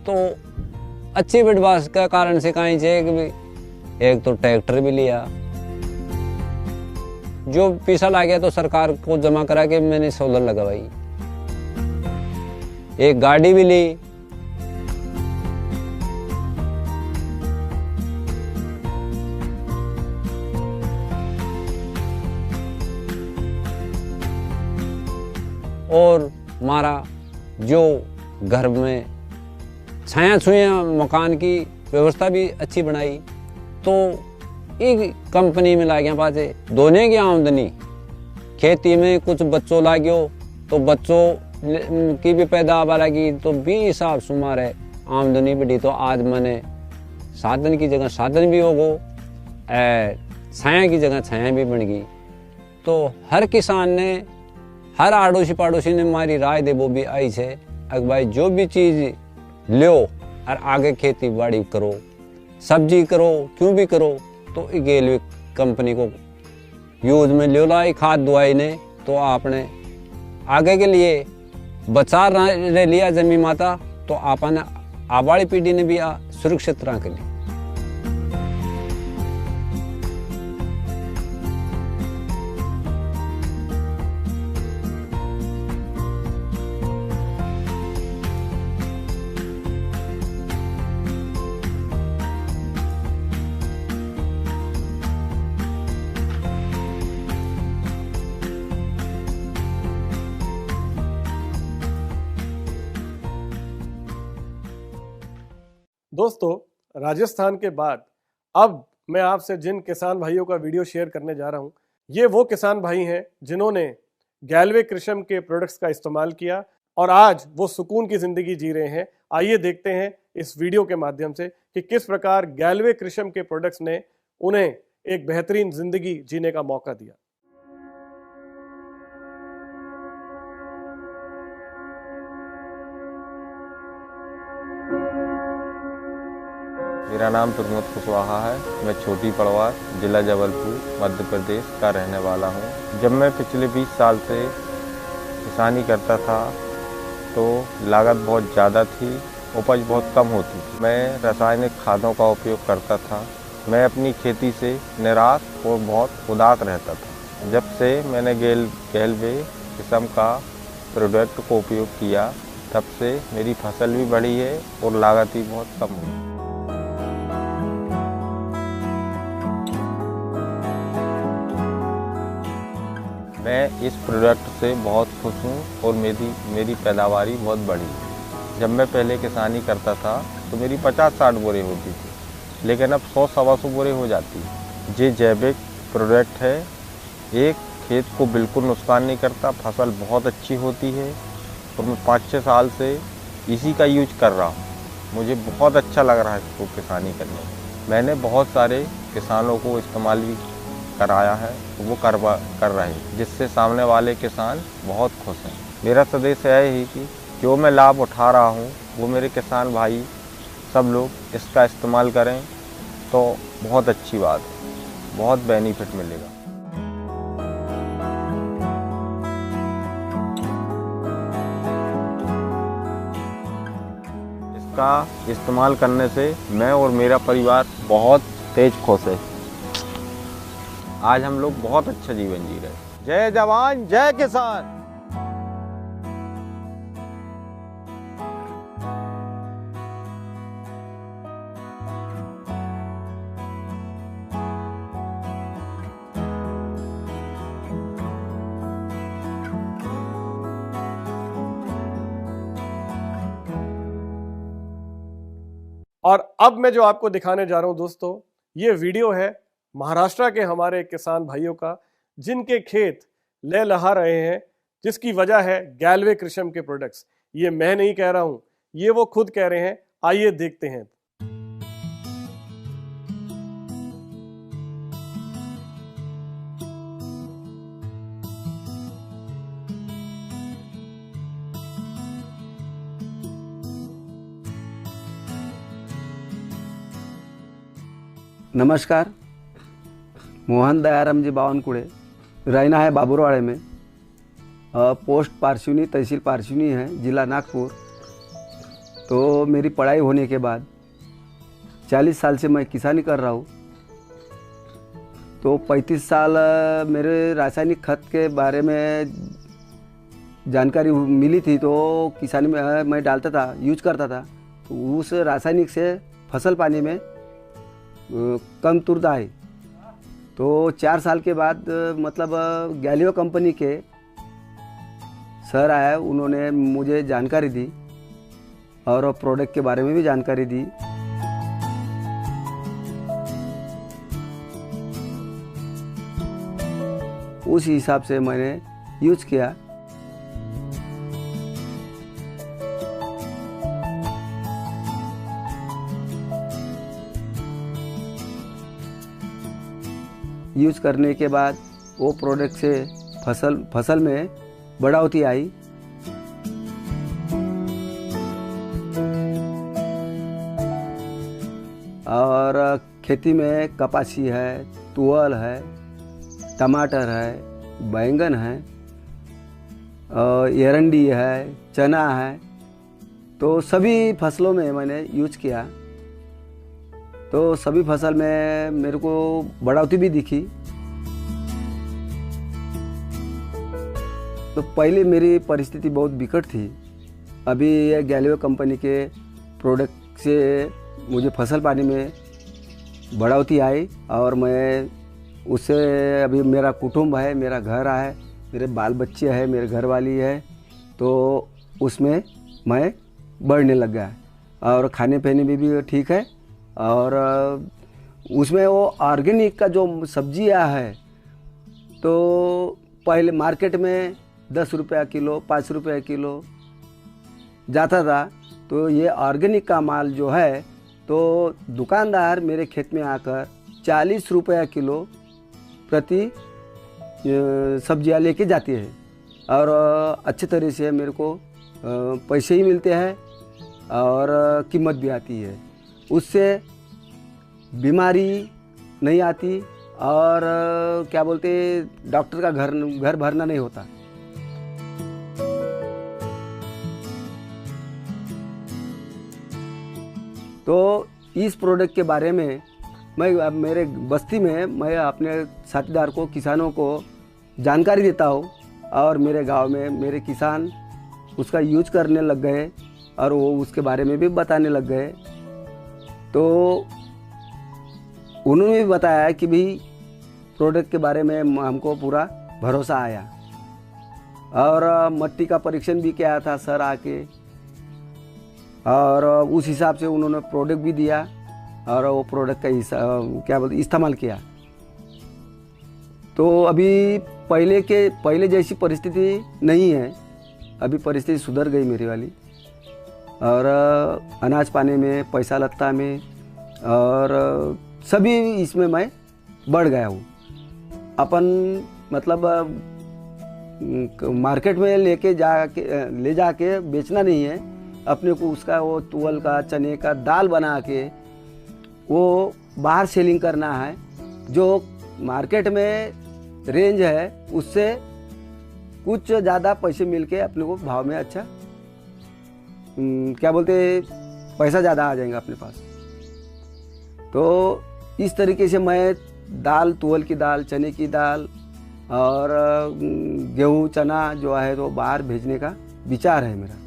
तो अच्छी बढ़वास का कारण से कहीं से एक तो ट्रैक्टर भी लिया जो पैसा ला गया तो सरकार को जमा करा के मैंने सोलर लगवाई, एक गाड़ी भी ली। और हमारा जो घर में छाया छुया मकान की व्यवस्था भी अच्छी बनाई। तो एक कंपनी में ला गया पासे दोनों की आमदनी खेती में कुछ बच्चों लागो तो बच्चों की भी पैदावार लगी तो भी हिसाब से हमारे आमदनी बढ़ी। तो आज मैंने साधन की जगह साधन भी हो गो, छाया की जगह छाया भी बन गई। तो हर किसान ने, हर आड़ोसी पड़ोसी ने हमारी राय दे वो भी आई है अगर भाई जो भी चीज़ लो और आगे खेती बाड़ी करो, सब्जी करो, क्यों भी करो, तो गेलवे कंपनी को यूज में ले लाई खाद दवाई ने, तो आपने आगे के लिए बचा रह लिया जमी माता, तो आपने आबाड़ी पीढ़ी ने भी सुरक्षित रह के लिए। दोस्तों, राजस्थान के बाद अब मैं आपसे जिन किसान भाइयों का वीडियो शेयर करने जा रहा हूं, ये वो किसान भाई हैं जिन्होंने गैलवे कृषम के प्रोडक्ट्स का इस्तेमाल किया और आज वो सुकून की जिंदगी जी रहे हैं। आइए देखते हैं इस वीडियो के माध्यम से कि किस प्रकार गैलवे कृषम के प्रोडक्ट्स ने उन्हें एक बेहतरीन जिंदगी जीने का मौका दिया। मेरा नाम प्रमोद कुशवाहा है। मैं छोटी पड़वार, जिला जबलपुर, मध्य प्रदेश का रहने वाला हूँ। जब मैं पिछले 20 साल से किसानी करता था तो लागत बहुत ज़्यादा थी, उपज बहुत कम होती थी। मैं रासायनिक खादों का उपयोग करता था। मैं अपनी खेती से निराश और बहुत उदास रहता था। जब से मैंने गैलवे किस्म का प्रोडक्ट को उपयोग किया, तब से मेरी फसल भी बढ़ी है और लागत भी बहुत कम हुई। मैं इस प्रोडक्ट से बहुत खुश हूँ और मेरी पैदावारी बहुत बढ़ी है। जब मैं पहले किसानी करता था तो मेरी 50-60 बोरे होती थी, लेकिन अब 100-125 बोरे हो जाती है। ये जैविक प्रोडक्ट है, एक खेत को बिल्कुल नुकसान नहीं करता, फसल बहुत अच्छी होती है और मैं 5-6 साल से इसी का यूज कर रहा हूँ। मुझे बहुत अच्छा लग रहा है इसको किसानी करने में। मैंने बहुत सारे किसानों को इस्तेमाल भी कराया है, वो कर रहे हैं, जिससे सामने वाले किसान बहुत खुश हैं। मेरा संदेश है ही कि जो मैं लाभ उठा रहा हूँ वो मेरे किसान भाई सब लोग इसका इस्तेमाल करें तो बहुत अच्छी बात है, बहुत बेनिफिट मिलेगा। इसका इस्तेमाल करने से मैं और मेरा परिवार बहुत तेज खुश है। आज हम लोग बहुत अच्छा जीवन जी रहे हैं। जय जवान जय किसान। और अब मैं जो आपको दिखाने जा रहा हूं दोस्तों, ये वीडियो है महाराष्ट्र के हमारे किसान भाइयों का, जिनके खेत लहलहा रहे हैं, जिसकी वजह है गैलवे कृषम के प्रोडक्ट्स। ये मैं नहीं कह रहा हूं, ये वो खुद कह रहे हैं। आइए देखते हैं। नमस्कार, मोहन दयाराम जी बावनकुड़े, रहना है बाबूरवाड़े में। पोस्ट पारसिवनी, तहसील पारसिवनी है, जिला नागपुर। तो मेरी पढ़ाई होने के बाद 40 साल से मैं किसानी कर रहा हूँ। तो 35 साल मेरे रासायनिक खाद के बारे में जानकारी मिली थी, तो किसानी में मैं डालता था, यूज करता था। तो उस रासायनिक से फसल पानी में कम तुरदा है। तो 4 साल के बाद मतलब गैलवे कंपनी के सर आए, उन्होंने मुझे जानकारी दी और प्रोडक्ट के बारे में भी जानकारी दी। उस हिसाब से मैंने यूज किया। यूज करने के बाद वो प्रोडक्ट से फसल में बढ़ोतरी आई। और खेती में कपासी है, तुअल है, टमाटर है, बैंगन है, एरंडी है, चना है, तो सभी फसलों में मैंने यूज किया। तो सभी फसल में मेरे को बढ़ोतरी भी दिखी। तो पहले मेरी परिस्थिति बहुत विकट थी। अभी ये गैलियो कंपनी के प्रोडक्ट से मुझे फसल पानी में बढ़ोतरी आई और मैं उससे अभी मेरा कुटुंब है, मेरा घर है, मेरे बाल बच्चे हैं, मेरे घर वाली है, तो उसमें मैं बढ़ने लग गया और खाने पीने में भी ठीक है। और उसमें वो ऑर्गेनिक का जो सब्जियां है तो पहले मार्केट में 10 रुपया किलो, 5 रुपया किलो जाता था, तो ये ऑर्गेनिक का माल जो है तो दुकानदार मेरे खेत में आकर 40 रुपया किलो प्रति सब्जियां लेके जाती है और अच्छे तरह से मेरे को पैसे ही मिलते हैं और कीमत भी आती है। उससे बीमारी नहीं आती और क्या बोलते डॉक्टर का घर भरना नहीं होता। तो इस प्रोडक्ट के बारे में मैं अब मेरे बस्ती में मैं अपने साथीदार को, किसानों को जानकारी देता हूँ और मेरे गांव में मेरे किसान उसका यूज करने लग गए और वो उसके बारे में भी बताने लग गए। तो उन्होंने भी बताया कि भाई प्रोडक्ट के बारे में हमको पूरा भरोसा आया और मिट्टी का परीक्षण भी किया था सर आके और उस हिसाब से उन्होंने प्रोडक्ट भी दिया और वो प्रोडक्ट का क्या बोलते इस्तेमाल किया। तो अभी पहले जैसी परिस्थिति नहीं है, अभी परिस्थिति सुधर गई मेरी वाली और अनाज पाने में, पैसा लत्ता में और सभी इसमें मैं बढ़ गया हूँ। अपन मतलब मार्केट में ले जाके बेचना नहीं है, अपने को उसका वो तुअल का, चने का दाल बना के वो बाहर सेलिंग करना है। जो मार्केट में रेंज है उससे कुछ ज़्यादा पैसे मिलके अपने को भाव में अच्छा क्या बोलते पैसा ज़्यादा आ जाएगा अपने पास। तो इस तरीके से मैं दाल, तुअल की दाल, चने की दाल और गेहूँ, चना जो है तो बाहर भेजने का विचार है मेरा।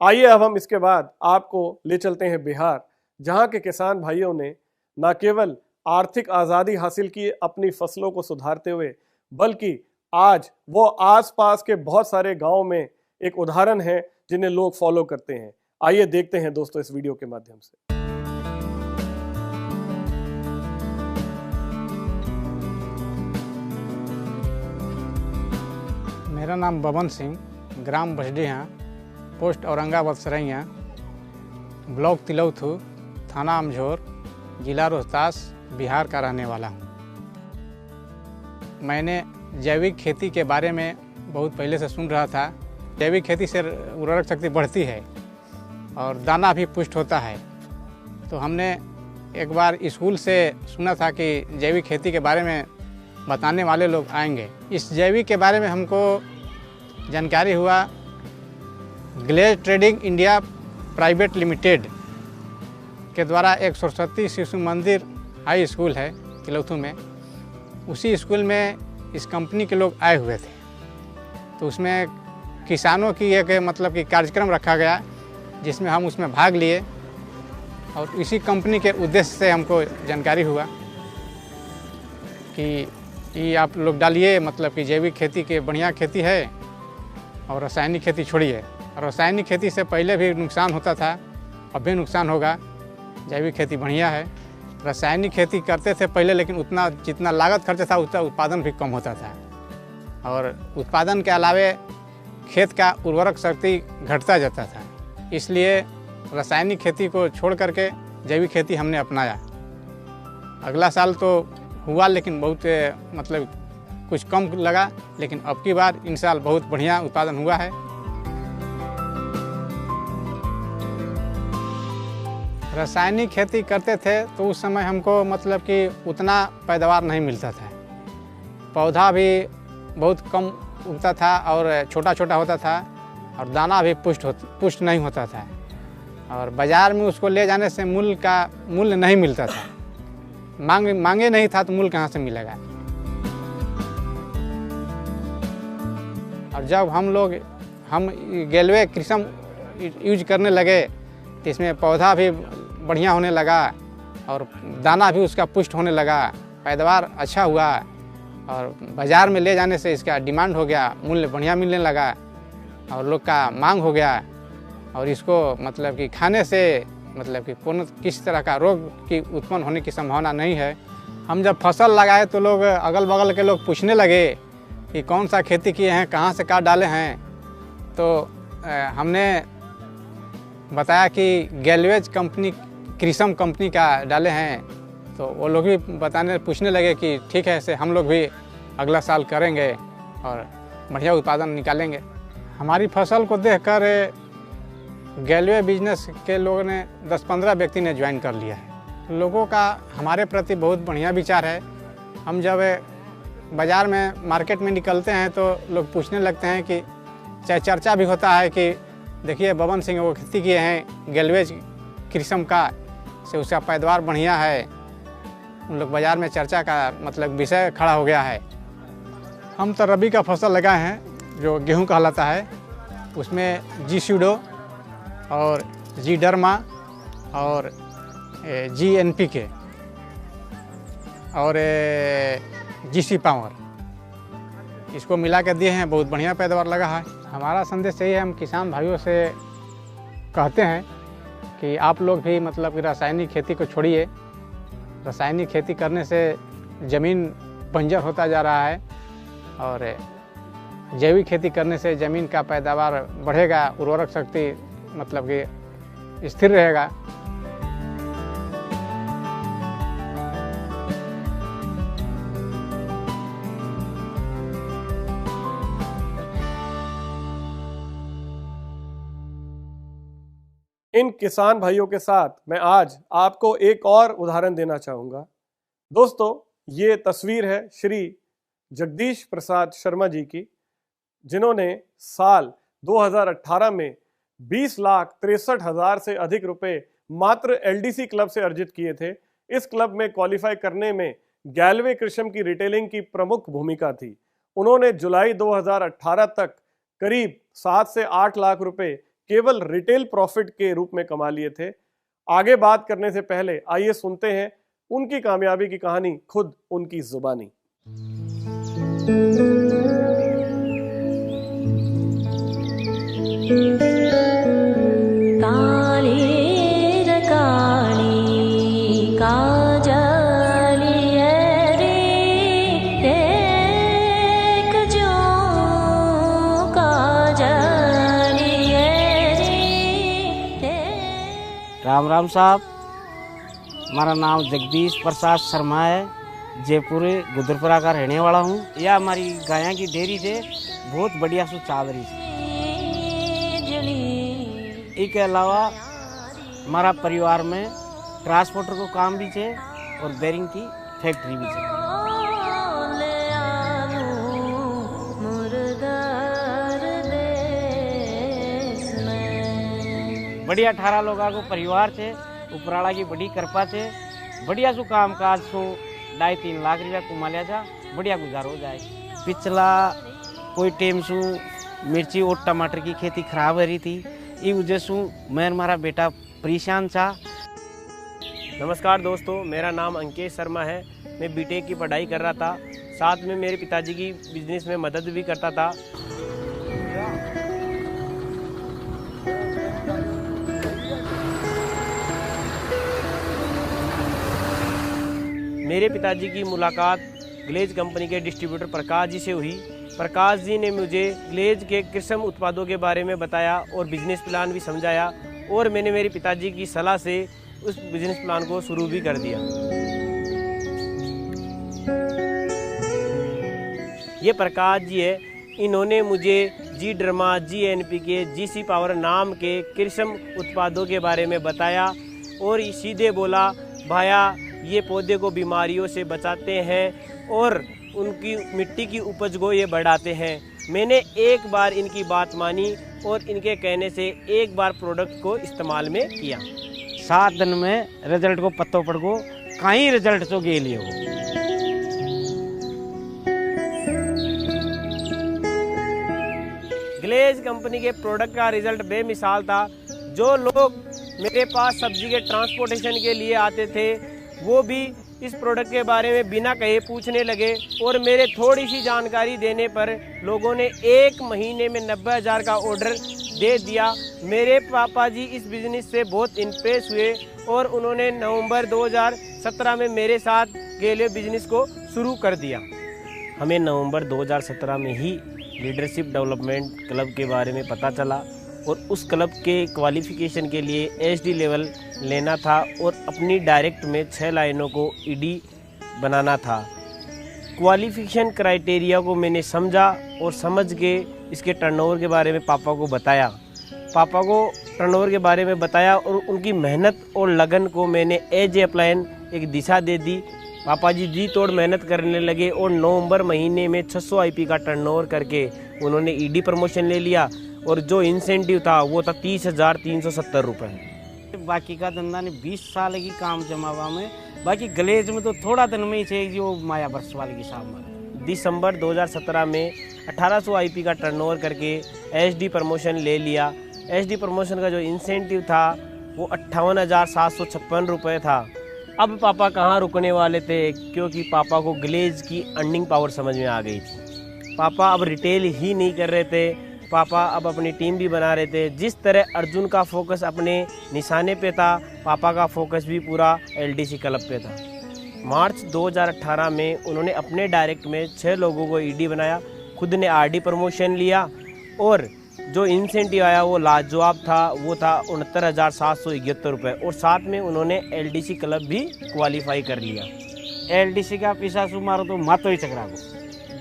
आइए अब हम इसके बाद आपको ले चलते हैं बिहार, जहां के किसान भाइयों ने न केवल आर्थिक आज़ादी हासिल की अपनी फसलों को सुधारते हुए, बल्कि आज वो आसपास के बहुत सारे गांवों में एक उदाहरण है जिन्हें लोग फॉलो करते हैं। आइए देखते हैं दोस्तों इस वीडियो के माध्यम से। मेरा नाम बबन सिंह, ग्राम बसडीहा, पोस्ट औरंगाबाद सरैया, ब्लॉक तिलौथू, थाना अमझोर, जिला रोहतास, बिहार का रहने वाला हूँ। मैंने जैविक खेती के बारे में बहुत पहले से सुन रहा था। जैविक खेती से उर्वरक शक्ति बढ़ती है और दाना भी पुष्ट होता है। तो हमने एक बार स्कूल से सुना था कि जैविक खेती के बारे में बताने वाले लोग आएंगे। इस जैविक के बारे में हमको जानकारी हुआ Glaze Trading India Private Limited के द्वारा एक सरस्वती शिशु मंदिर हाई स्कूल है तिलौथू में, उसी स्कूल में इस कंपनी के लोग आए हुए थे। तो उसमें किसानों की एक मतलब कि कार्यक्रम रखा गया जिसमें हम उसमें भाग लिए और इसी कंपनी के उद्देश्य से हमको जानकारी हुआ कि कि आप लोग डालिए, मतलब कि जैविक खेती के बढ़िया खेती है और रासायनिक खेती छोड़िए। और रासायनिक खेती से पहले भी नुकसान होता था, अब भी नुकसान होगा। जैविक खेती बढ़िया है। रासायनिक खेती करते थे पहले, लेकिन उतना जितना लागत खर्च था उतना उत्पादन भी कम होता था, और उत्पादन के अलावे खेत का उर्वरक शक्ति घटता जाता था। इसलिए रासायनिक खेती को छोड़ करके जैविक खेती हमने अपनाया। अगला साल तो हुआ, लेकिन बहुत मतलब कुछ कम लगा, लेकिन अब की बार इन साल बहुत बढ़िया उत्पादन हुआ है। रासायनिक खेती करते थे तो उस समय हमको मतलब कि उतना पैदावार नहीं मिलता था, पौधा भी बहुत कम उगता था और छोटा छोटा होता था, और दाना भी पुष्ट नहीं होता था, और बाज़ार में उसको ले जाने से मूल्य नहीं मिलता था। मांगे नहीं था तो मूल्य कहाँ से मिलेगा। और जब हम गैल्वे कृषम यूज करने लगे तो इसमें पौधा भी बढ़िया होने लगा और दाना भी उसका पुष्ट होने लगा, पैदावार अच्छा हुआ, और बाज़ार में ले जाने से इसका डिमांड हो गया, मूल्य बढ़िया मिलने लगा और लोग का मांग हो गया। और इसको मतलब कि खाने से मतलब कि किसी तरह का रोग की उत्पन्न होने की संभावना नहीं है। हम जब फसल लगाए तो लोग अगल बगल के लोग पूछने लगे कि कौन सा खेती किए हैं, कहाँ से खाद डाले हैं। तो हमने बताया कि गैल्वेज कंपनी कृषम कंपनी का डाले हैं, तो वो लोग भी पूछने लगे कि ठीक है, ऐसे हम लोग भी अगला साल करेंगे और बढ़िया उत्पादन निकालेंगे। हमारी फसल को देखकर गैल्वे बिजनेस के लोगों ने 10-15 व्यक्ति ने ज्वाइन कर लिया है। लोगों का हमारे प्रति बहुत बढ़िया विचार है। हम जब बाज़ार में मार्केट में निकलते हैं तो लोग पूछने लगते हैं कि चाहे चर्चा भी होता है कि देखिए बबन सिंह वो खेती किए हैं गैल्वेज कृषम का, से उसका पैदावार बढ़िया है। उन लोग बाज़ार में चर्चा का मतलब विषय खड़ा हो गया है। हम तो रबी का फसल लगाए हैं जो गेहूं कहलाता है, उसमें जी सूडो और जी डर्मा और जी NPK और GC पावर, इसको मिला के दिए हैं, बहुत बढ़िया पैदावार लगा है। हमारा संदेश यही है, हम किसान भाइयों से कहते हैं कि आप लोग भी मतलब कि रासायनिक खेती को छोड़िए। रासायनिक खेती करने से ज़मीन बंजर होता जा रहा है, और जैविक खेती करने से ज़मीन का पैदावार बढ़ेगा, उर्वरक शक्ति मतलब कि स्थिर रहेगा। इन किसान भाइयों के साथ मैं आज आपको एक और उदाहरण देना चाहूँगा। दोस्तों, ये तस्वीर है श्री जगदीश प्रसाद शर्मा जी की, जिन्होंने साल 2018 में 20,63,000 से अधिक रुपए मात्र LDC क्लब से अर्जित किए थे। इस क्लब में क्वालिफाई करने में गैल्वे कृषम की रिटेलिंग की प्रमुख भूमिका थी। उन्होंने जुलाई 2018 तक करीब 7 से 8 लाख रुपए केवल रिटेल प्रॉफिट के रूप में कमा लिए थे। आगे बात करने से पहले आइए सुनते हैं उनकी कामयाबी की कहानी खुद उनकी जुबानी। राम राम साहब, हमारा नाम जगदीश प्रसाद शर्मा है, जयपुर गुदरपुरा का रहने वाला हूँ। यह हमारी गायों की डेयरी से बहुत बढ़िया सु चाल रही थी। इसके अलावा हमारा परिवार में ट्रांसपोर्टर को काम भी थे और बेरिंग की फैक्ट्री भी थी। बढ़िया 18 लोगों को परिवार थे, उपराला की बड़ी कृपा थे, बढ़िया सु काम काज सो 2.5-3 लाख रुपया कमा लिया था, बढ़िया गुजार हो जाए। पिछला कोई टाइम सु मिर्ची और टमाटर की खेती खराब हो रही थी, इस वजह से मैं हमारा बेटा परेशान था। नमस्कार दोस्तों, मेरा नाम अंकेश शर्मा है। मैं बीटेक की पढ़ाई कर रहा था। साथ में मेरे पिताजी की बिजनेस में मदद भी करता था। मेरे पिताजी की मुलाकात ग्लेज कंपनी के डिस्ट्रीब्यूटर प्रकाश जी से हुई। प्रकाश जी ने मुझे ग्लेज के कृषि उत्पादों के बारे में बताया और बिजनेस प्लान भी समझाया, और मैंने मेरे पिताजी की सलाह से उस बिजनेस प्लान को शुरू भी कर दिया। ये प्रकाश जी है, इन्होंने मुझे जी ड्रमा, जी NPK, GC पावर नाम के कृषि उत्पादों के बारे में बताया और सीधे बोला, भाया ये पौधे को बीमारियों से बचाते हैं और उनकी मिट्टी की उपज को ये बढ़ाते हैं। मैंने एक बार इनकी बात मानी और इनके कहने से एक बार प्रोडक्ट को इस्तेमाल में किया। 7 दिन में रिजल्ट को पत्तों पर को कहीं रिजल्ट तो गे लिए हो। ग्लेज कंपनी के प्रोडक्ट का रिजल्ट बेमिसाल था। जो लोग मेरे पास सब्जी के ट्रांसपोर्टेशन के लिए आते थे वो भी इस प्रोडक्ट के बारे में बिना कहे पूछने लगे, और मेरे थोड़ी सी जानकारी देने पर लोगों ने 1 महीने में 90,000 का ऑर्डर दे दिया। मेरे पापा जी इस बिज़नेस से बहुत इम्प्रेस हुए और उन्होंने नवंबर 2017 में मेरे साथ गेले बिजनेस को शुरू कर दिया। हमें नवंबर 2017 में ही लीडरशिप डेवलपमेंट क्लब के बारे में पता चला और उस क्लब के क्वालिफिकेशन के लिए HD लेवल लेना था और अपनी डायरेक्ट में 6 लाइनों को ED बनाना था। क्वालिफिकेशन क्राइटेरिया को मैंने समझा और समझ के इसके टर्नओवर के बारे में पापा को बताया। पापा को टर्नओवर के बारे में बताया और उनकी मेहनत और लगन को मैंने एज ए प्लान एक दिशा दे दी। पापा जी तोड़ मेहनत करने लगे और नवंबर महीने में 600 IP का टर्नओवर करके उन्होंने ED प्रमोशन ले लिया और जो इंसेंटिव था वो था 30,370 रुपये। बाकी का धंधा ने 20 साल की काम जमावा में, बाकी ग्लेज में तो थोड़ा दिन में ही थे जो माया वर्ष वाले की सामने। दिसंबर 2017 में 1800 IP का टर्नओवर करके HD प्रमोशन ले लिया। HD प्रमोशन का जो इंसेंटिव था वो 58,756 रुपये था। अब पापा कहाँ रुकने वाले थे, क्योंकि पापा को ग्लेज की अर्निंग पावर समझ में आ गई थी। पापा अब रिटेल ही नहीं कर रहे थे, पापा अब अपनी टीम भी बना रहे थे। जिस तरह अर्जुन का फोकस अपने निशाने पे था, पापा का फोकस भी पूरा LDC क्लब पे था। मार्च 2018 में उन्होंने अपने डायरेक्ट में 6 लोगों को ED बनाया, खुद ने RD प्रमोशन लिया और जो इंसेंटिव आया वो लाजवाब था, वो था 69,771 रुपये और साथ में उन्होंने LDC क्लब भी क्वालिफाई कर लिया। LDC का पीछा सुमारो तो मातो ही चकरा को।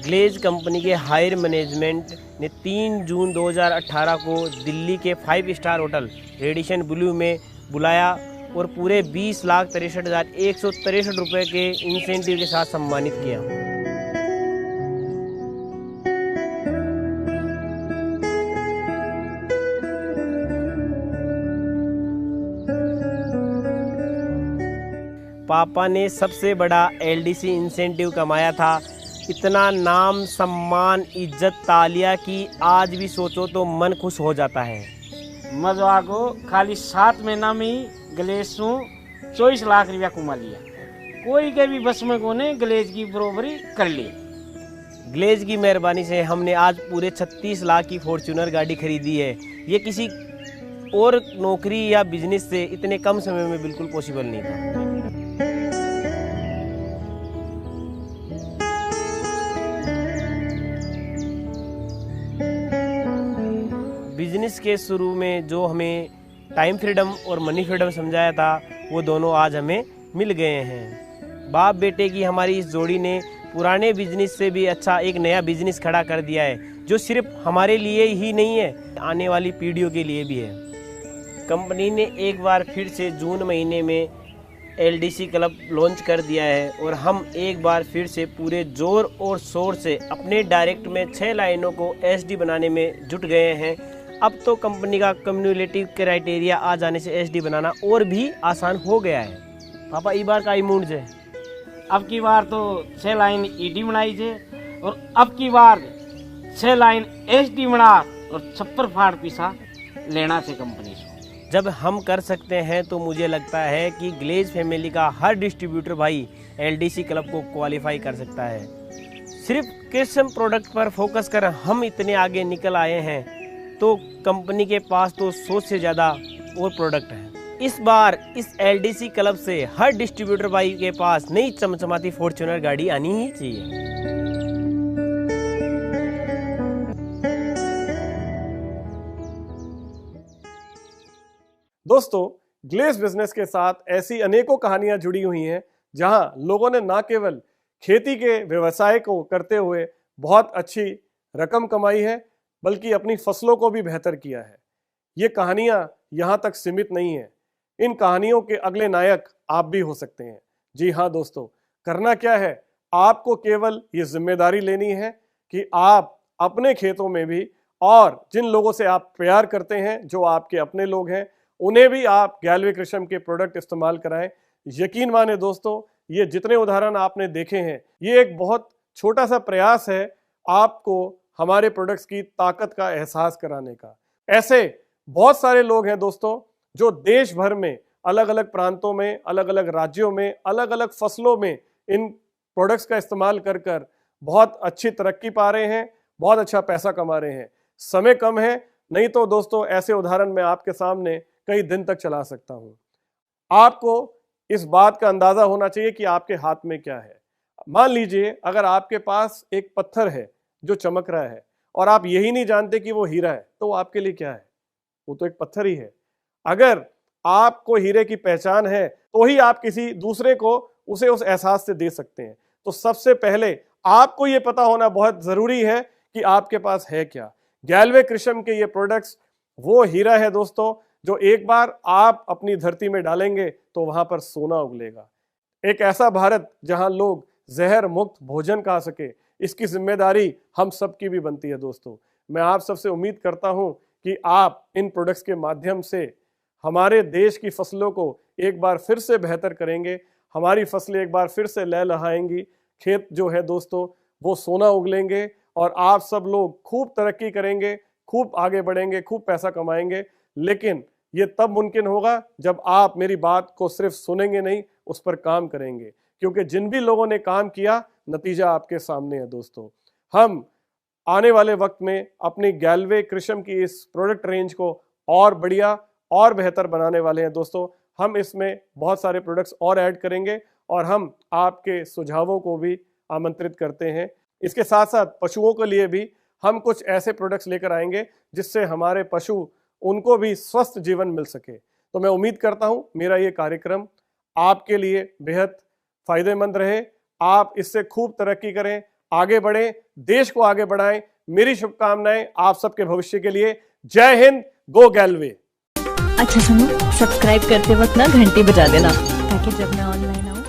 ग्लेज कंपनी के हायर मैनेजमेंट ने 3 जून 2018 को दिल्ली के 5 स्टार होटल रेडिशन ब्लू में बुलाया और पूरे 20,63,163 रुपये के इंसेंटिव के साथ सम्मानित किया। पापा ने सबसे बड़ा LDC इंसेंटिव कमाया था। इतना नाम, सम्मान, इज्जत, तालिया की आज भी सोचो तो मन खुश हो जाता है। मजवा को खाली 7 महीना में ही ग्लेज से 24 लाख रुपया कमा लिया। कोई के भी बस में कोने ग्लेज की बरोबरी कर ली। ग्लेज की मेहरबानी से हमने आज पूरे 36 लाख की फॉर्च्यूनर गाड़ी खरीदी है। ये किसी और नौकरी या बिजनेस से इतने कम समय में बिल्कुल पॉसिबल नहीं था। बिजनेस के शुरू में जो हमें टाइम फ्रीडम और मनी फ्रीडम समझाया था वो दोनों आज हमें मिल गए हैं। बाप बेटे की हमारी इस जोड़ी ने पुराने बिजनेस से भी अच्छा एक नया बिजनेस खड़ा कर दिया है, जो सिर्फ हमारे लिए ही नहीं है, आने वाली पीढ़ियों के लिए भी है। कंपनी ने एक बार फिर से जून महीने में LDC क्लब लॉन्च कर दिया है और हम एक बार फिर से पूरे जोर और शोर से अपने डायरेक्ट में 6 लाइनों को SD बनाने में जुट गए हैं। अब तो कंपनी का कम्युनिकेटिव क्राइटेरिया आ जाने से SD बनाना और भी आसान हो गया है। पापा ई बार का ही मूड है, अब की बार तो 6 लाइन ED बनाई थे और अब की बार 6 लाइन SD बना और छप्पर फाड़ पीसा लेना से कंपनी से। जब हम कर सकते हैं तो मुझे लगता है कि ग्लेज फैमिली का हर डिस्ट्रीब्यूटर भाई LDC क्लब को क्वालिफाई कर सकता है। सिर्फ कृषि प्रोडक्ट पर फोकस कर हम इतने आगे निकल आए हैं, तो कंपनी के पास तो 100 से ज़्यादा और प्रोडक्ट हैं। इस बार इस LDC क्लब से हर डिस्ट्रीब्यूटर भाई के पास नई चमचमाती फॉर्च्यूनर गाड़ी आनी ही चाहिए। दोस्तों, ग्लेस बिजनेस के साथ ऐसी अनेकों कहानियां जुड़ी हुई हैं, जहां लोगों ने न केवल खेती के व्यवसाय को करते हुए बहुत अच्छी रकम कमाई है, बल्कि अपनी फसलों को भी बेहतर किया है। ये कहानियां यहां तक सीमित नहीं है। इन कहानियों के अगले नायक आप भी हो सकते हैं। जी हाँ दोस्तों, करना क्या है, आपको केवल ये जिम्मेदारी लेनी है कि आप अपने खेतों में भी और जिन लोगों से आप प्यार करते हैं, जो आपके अपने लोग हैं, उन्हें भी आप गैल्वे कृषि के प्रोडक्ट इस्तेमाल कराएं। यकीन माने दोस्तों, ये जितने उदाहरण आपने देखे हैं, ये एक बहुत छोटा सा प्रयास है आपको हमारे प्रोडक्ट्स की ताकत का एहसास कराने का। ऐसे बहुत सारे लोग हैं दोस्तों, जो देश भर में अलग अलग प्रांतों में, अलग अलग राज्यों में, अलग अलग फसलों में इन प्रोडक्ट्स का इस्तेमाल कर कर बहुत अच्छी तरक्की पा रहे हैं, बहुत अच्छा पैसा कमा रहे हैं। समय कम है, नहीं तो दोस्तों ऐसे उदाहरण मैं आपके सामने कई दिन तक चला सकता हूं। आपको इस बात का अंदाजा होना चाहिए कि आपके हाथ में क्या है। मान लीजिए अगर आपके पास एक पत्थर है जो चमक रहा है और आप यही नहीं जानते कि वो हीरा है, तो वो आपके लिए क्या है? वो तो एक पत्थर ही है। अगर आपको हीरे की पहचान है तो ही आप किसी दूसरे को उसे उस एहसास से दे सकते हैं। तो सबसे पहले आपको ये पता होना बहुत जरूरी है कि आपके पास है क्या। गैल्वे कृषि के ये प्रोडक्ट्स वो हीरा है दोस्तों, जो एक बार आप अपनी धरती में डालेंगे तो वहां पर सोना उगलेगा। एक ऐसा भारत जहां लोग जहर मुक्त भोजन खा सके, इसकी जिम्मेदारी हम सबकी भी बनती है दोस्तों। मैं आप सबसे उम्मीद करता हूं कि आप इन प्रोडक्ट्स के माध्यम से हमारे देश की फसलों को एक बार फिर से बेहतर करेंगे, हमारी फसलें एक बार फिर से लहलहाएंगी, खेत जो है दोस्तों वो सोना उगलेंगे और आप सब लोग खूब तरक्की करेंगे, खूब आगे बढ़ेंगे, खूब पैसा कमाएंगे। लेकिन ये तब मुमकिन होगा जब आप मेरी बात को सिर्फ सुनेंगे नहीं, उस पर काम करेंगे, क्योंकि जिन भी लोगों ने काम किया नतीजा आपके सामने है दोस्तों। हम आने वाले वक्त में अपनी गैल्वे कृषि की इस प्रोडक्ट रेंज को और बढ़िया और बेहतर बनाने वाले हैं दोस्तों। हम इसमें बहुत सारे प्रोडक्ट्स और ऐड करेंगे और हम आपके सुझावों को भी आमंत्रित करते हैं। इसके साथ साथ पशुओं के लिए भी हम कुछ ऐसे प्रोडक्ट्स लेकर आएंगे जिससे हमारे पशु, उनको भी स्वस्थ जीवन मिल सके। तो मैं उम्मीद करता हूं मेरा ये कार्यक्रम आपके लिए बेहद फायदेमंद रहे, आप इससे खूब तरक्की करें, आगे बढ़ें, देश को आगे बढ़ाएं। मेरी शुभकामनाएं आप सबके भविष्य के लिए। जय हिंद, गो गैल्वे। अच्छा सुनो, सब्सक्राइब करते वक्त ना घंटी बजा देना, ताकि जब मैं ऑनलाइन आऊँ